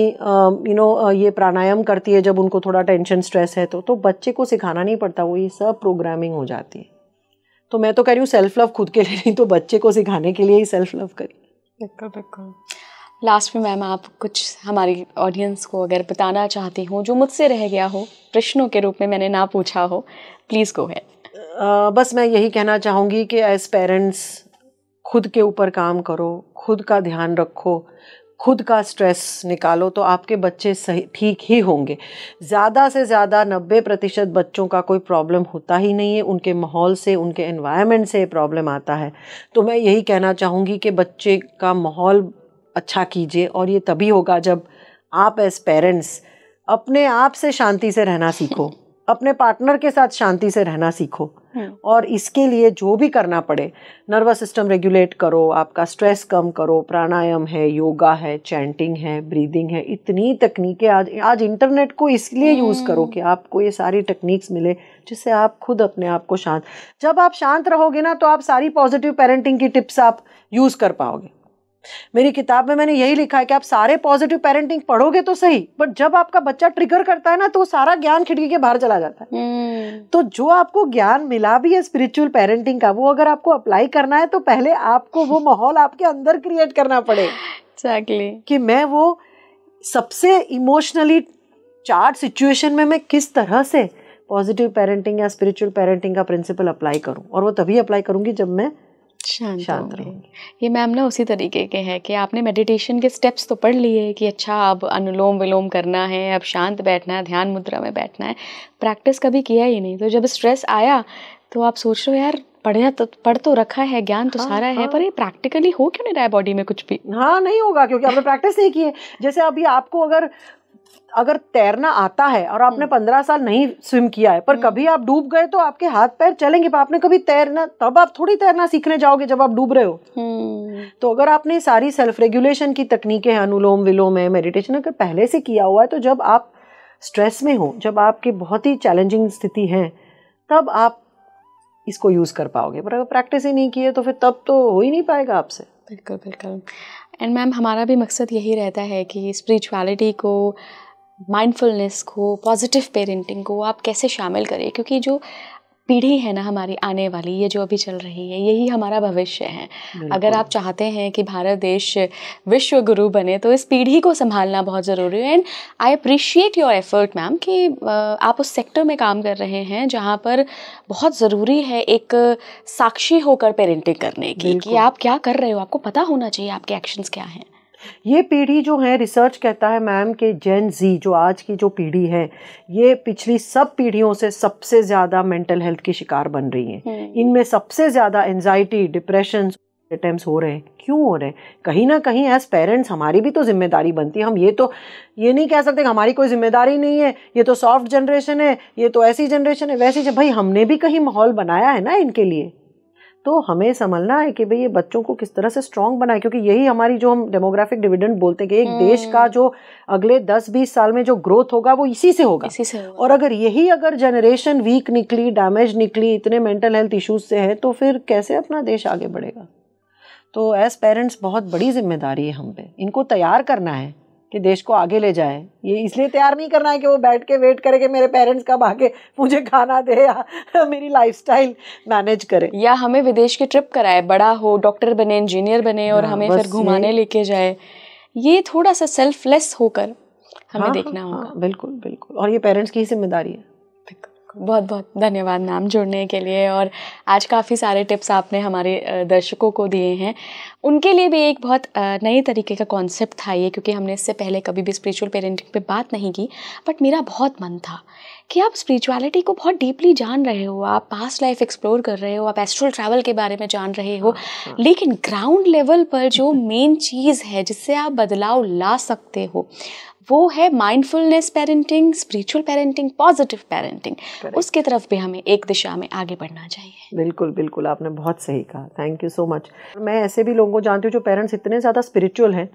ये प्राणायाम करती है जब उनको थोड़ा टेंशन स्ट्रेस है, तो बच्चे को सिखाना नहीं पड़ता, वो ये सब प्रोग्रामिंग हो जाती है। तो मैं तो कह रही हूँ सेल्फ लव खुद के लिए नहीं, तो बच्चे को सिखाने के लिए ही सेल्फ लव करिए। बिल्कुल बिल्कुल। लास्ट में मैम, आप कुछ हमारी ऑडियंस को अगर बताना चाहती हूँ जो मुझसे रह गया हो, प्रश्नों के रूप में मैंने ना पूछा हो, प्लीज़ गो अहेड। बस मैं यही कहना चाहूँगी कि एज पेरेंट्स खुद के ऊपर काम करो, खुद का ध्यान रखो, खुद का स्ट्रेस निकालो, तो आपके बच्चे सही ठीक ही होंगे। ज़्यादा से ज़्यादा 90% बच्चों का कोई प्रॉब्लम होता ही नहीं है, उनके माहौल से, उनके एनवायरनमेंट से प्रॉब्लम आता है। तो मैं यही कहना चाहूँगी कि बच्चे का माहौल अच्छा कीजिए, और ये तभी होगा जब आप एज पेरेंट्स अपने आप से शांति से रहना सीखो, अपने पार्टनर के साथ शांति से रहना सीखो। और इसके लिए जो भी करना पड़े, नर्वस सिस्टम रेगुलेट करो, आपका स्ट्रेस कम करो, प्राणायाम है, योगा है, चैंटिंग है, ब्रीदिंग है, इतनी तकनीकें आज इंटरनेट को इसलिए यूज़ करो कि आपको ये सारी टेक्निक्स मिले जिससे आप खुद अपने आप को शांत, जब आप शांत रहोगे ना, तो आप सारी पॉजिटिव पेरेंटिंग की टिप्स आप यूज़ कर पाओगे। मेरी किताब में मैंने यही लिखा है कि आप सारे पॉजिटिव पेरेंटिंग पढ़ोगे तो सही, बट जब आपका बच्चा ट्रिगर करता है ना, तो सारा ज्ञान खिड़की के बाहर चला जाता है। तो जो आपको ज्ञान मिला भी है स्पिरिचुअल पेरेंटिंग का, वो अगर आपको अप्लाई करना है तो पहले आपको वो माहौल आपके अंदर क्रिएट करना पड़ेगा। Exactly. कि मैं वो सबसे इमोशनली चार्ज सिचुएशन में मैं किस तरह से पॉजिटिव पेरेंटिंग या स्पिरिचुअल पेरेंटिंग का प्रिंसिपल अप्लाई करूं, और वो तभी अप्लाई करूंगी जब मैं शांत रहूंगी। ये मैम ना उसी तरीके के है कि आपने मेडिटेशन के स्टेप्स तो पढ़ लिए कि अच्छा अब अनुलोम विलोम करना है, अब शांत बैठना है, ध्यान मुद्रा में बैठना है, प्रैक्टिस कभी किया ही नहीं। तो जब स्ट्रेस आया तो आप सोच रहे हो यार पढ़ तो रखा है, ज्ञान तो सारा है, पर ये प्रैक्टिकली हो क्यों नहीं रहा है बॉडी में कुछ भी? हाँ, नहीं होगा क्योंकि आपने प्रैक्टिस नहीं की है। जैसे अभी आपको अगर तैरना आता है और आपने 15 साल नहीं स्विम किया है, पर कभी आप डूब गए तो आपके हाथ पैर चलेंगे, पर आपने कभी तैरना, तब आप थोड़ी तैरना सीखने जाओगे जब आप डूब रहे हो। तो अगर आपने सारी सेल्फ रेगुलेशन की तकनीकें हैं, अनुलोम विलोम है, मेडिटेशन अगर पहले से किया हुआ है, तो जब आप स्ट्रेस में हो, जब आपकी बहुत ही चैलेंजिंग स्थिति है, तब आप इसको यूज कर पाओगे। पर अगर प्रैक्टिस ही नहीं की है तो फिर तब तो हो ही नहीं पाएगा आपसे। बिल्कुल बिल्कुल। एंड मैम, हमारा भी मकसद यही रहता है कि स्पिरिचुअलिटी को, माइंडफुलनेस को, पॉजिटिव पेरेंटिंग को आप कैसे शामिल करें, क्योंकि जो पीढ़ी है ना हमारी आने वाली, ये जो अभी चल रही है, यही हमारा भविष्य है। अगर आप चाहते हैं कि भारत देश विश्व गुरु बने तो इस पीढ़ी को संभालना बहुत ज़रूरी है। And I appreciate your effort ma'am कि आप उस सेक्टर में काम कर रहे हैं जहाँ पर बहुत ज़रूरी है एक साक्षी होकर पेरेंटिंग करने की, कि आप क्या कर रहे हो, आपको पता होना चाहिए आपके एक्शंस क्या हैं। ये पीढ़ी जो है, रिसर्च कहता है मैम कि जेन जी, जो आज की जो पीढ़ी है, ये पिछली सब पीढ़ियों से सबसे ज़्यादा मेंटल हेल्थ की शिकार बन रही है। इनमें सबसे ज़्यादा एंजाइटी, डिप्रेशन अटेम्प्ट्स हो रहे हैं। क्यों हो रहे हैं? कहीं ना कहीं एज पेरेंट्स हमारी भी तो जिम्मेदारी बनती है। हम ये नहीं कह सकते कि हमारी कोई जिम्मेदारी नहीं है, ये तो सॉफ्ट जनरेशन है, ये तो ऐसी जनरेशन है, वैसी। भाई हमने भी कहीं माहौल बनाया है ना इनके लिए, तो हमें समझना है कि भाई ये बच्चों को किस तरह से स्ट्रांग बनाए, क्योंकि यही हमारी, जो हम डेमोग्राफिक डिविडेंड बोलते हैं कि एक देश का जो अगले 10-20 साल में जो ग्रोथ होगा वो इसी से होगा। और अगर जनरेशन वीक निकली, डैमेज निकली, इतने मेंटल हेल्थ इश्यूज से है, तो फिर कैसे अपना देश आगे बढ़ेगा? तो एज पेरेंट्स बहुत बड़ी जिम्मेदारी है हम पे, इनको तैयार करना है कि देश को आगे ले जाए। ये इसलिए तैयार नहीं करना है कि वो बैठ के वेट करे कि मेरे पेरेंट्स कब आके मुझे खाना दे या मेरी लाइफस्टाइल मैनेज करे, या हमें विदेश की ट्रिप कराए, बड़ा हो, डॉक्टर बने, इंजीनियर बने और हमें फिर घुमाने लेके जाए। ये थोड़ा सा सेल्फलेस होकर हमें देखना होगा। बिल्कुल बिल्कुल, और ये पेरेंट्स की ही जिम्मेदारी है। बहुत बहुत धन्यवाद मैम जुड़ने के लिए, और आज काफ़ी सारे टिप्स आपने हमारे दर्शकों को दिए हैं। उनके लिए भी एक बहुत नए तरीके का कॉन्सेप्ट था ये, क्योंकि हमने इससे पहले कभी भी स्पिरिचुअल पेरेंटिंग पे बात नहीं की। बट मेरा बहुत मन था कि आप स्पिरिचुअलिटी को बहुत डीपली जान रहे हो, आप पास्ट लाइफ एक्सप्लोर कर रहे हो, आप एस्ट्रल ट्रैवल के बारे में जान रहे हो, लेकिन ग्राउंड लेवल पर जो मेन चीज़ है जिससे आप बदलाव ला सकते हो, वो है mindfulness parenting, spiritual parenting, positive parenting. उसकी तरफ भी हमें एक दिशा में आगे बढ़ना चाहिए। बिल्कुल बिल्कुल, आपने बहुत सही कहा, थैंक यू सो मच। मैं ऐसे भी लोगों को जानती हूँ जो पेरेंट्स इतने ज़्यादा स्पिरिचुअल हैं,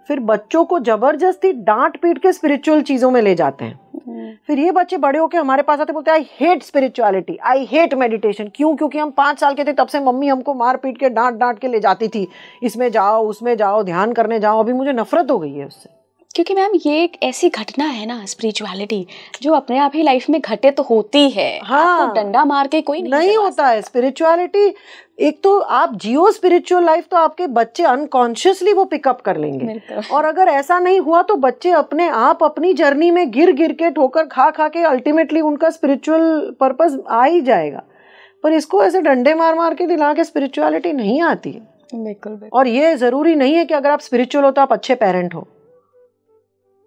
फिर बच्चों को जबरदस्ती डांट पीट के स्पिरिचुअल चीज़ों में ले जाते हैं। फिर ये बच्चे बड़े होकर हमारे पास आते, बोलते हैं I hate spirituality, I hate meditation. क्यों? क्योंकि हम 5 साल के थे तब से मम्मी हमको मार पीट के डांट के ले जाती थी, इसमें जाओ, उसमें जाओ, ध्यान करने जाओ। अभी मुझे नफरत हो गई है उससे, क्योंकि मैम ये एक ऐसी घटना है ना स्पिरिचुअलिटी, जो अपने आप ही लाइफ में घटे तो होती है। हाँ, आपको डंडा मार के कोई नहीं होता है स्पिरिचुअलिटी। एक तो आप जियो स्पिरिचुअल लाइफ, तो आपके बच्चे अनकॉन्शियसली वो पिकअप कर लेंगे। और अगर ऐसा नहीं हुआ तो बच्चे अपने आप अपनी जर्नी में गिर के, ठोकर खा के अल्टीमेटली उनका स्पिरिचुअल पर्पस आ ही जाएगा। पर इसको ऐसे डंडे मार के दिला के स्पिरिचुअलिटी नहीं आती है। बिल्कुल। और ये जरूरी नहीं है कि अगर आप स्पिरिचुअल हो तो आप अच्छे पेरेंट हो,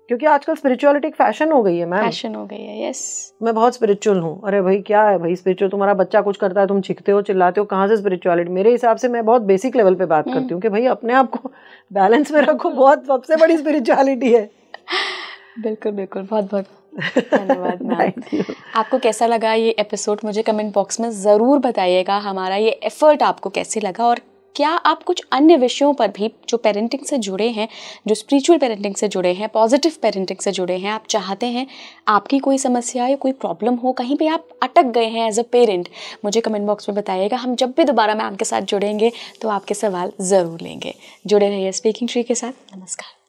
क्योंकि आजकल स्पिरिचुअलिटी एक फैशन हो गई है मैम। फैशन हो गई है, यस। मैं बहुत स्पिरिचुअल हूँ। अरे भाई क्या है भाई स्पिरिचुअल? तुम्हारा बच्चा कुछ करता है, तुम चीखते हो, चिल्लाते हो, कहाँ से स्पिरिचुअलिटी? मेरे हिसाब से मैं बहुत बेसिक लेवल पे बात करती हूँ कि भाई अपने आप को बैलेंस में रखो, बहुत सबसे बड़ी स्पिरिचुअलिटी है। बिल्कुल बिल्कुल, बहुत बहुत धन्यवाद मैम। आपको कैसा लगा ये एपिसोड, मुझे कमेंट बॉक्स में ज़रूर बताइएगा। हमारा ये एफर्ट आपको कैसे लगा, और क्या आप कुछ अन्य विषयों पर भी जो पेरेंटिंग से जुड़े हैं, जो स्पिरिचुअल पेरेंटिंग से जुड़े हैं, पॉजिटिव पेरेंटिंग से जुड़े हैं, आप चाहते हैं, आपकी कोई समस्या या कोई प्रॉब्लम हो, कहीं पे आप अटक गए हैं एज अ पेरेंट, मुझे कमेंट बॉक्स में बताइएगा। हम जब भी दोबारा मैम के साथ जुड़ेंगे तो आपके सवाल ज़रूर लेंगे। जुड़े रहिए स्पीकिंग श्री के साथ। नमस्कार।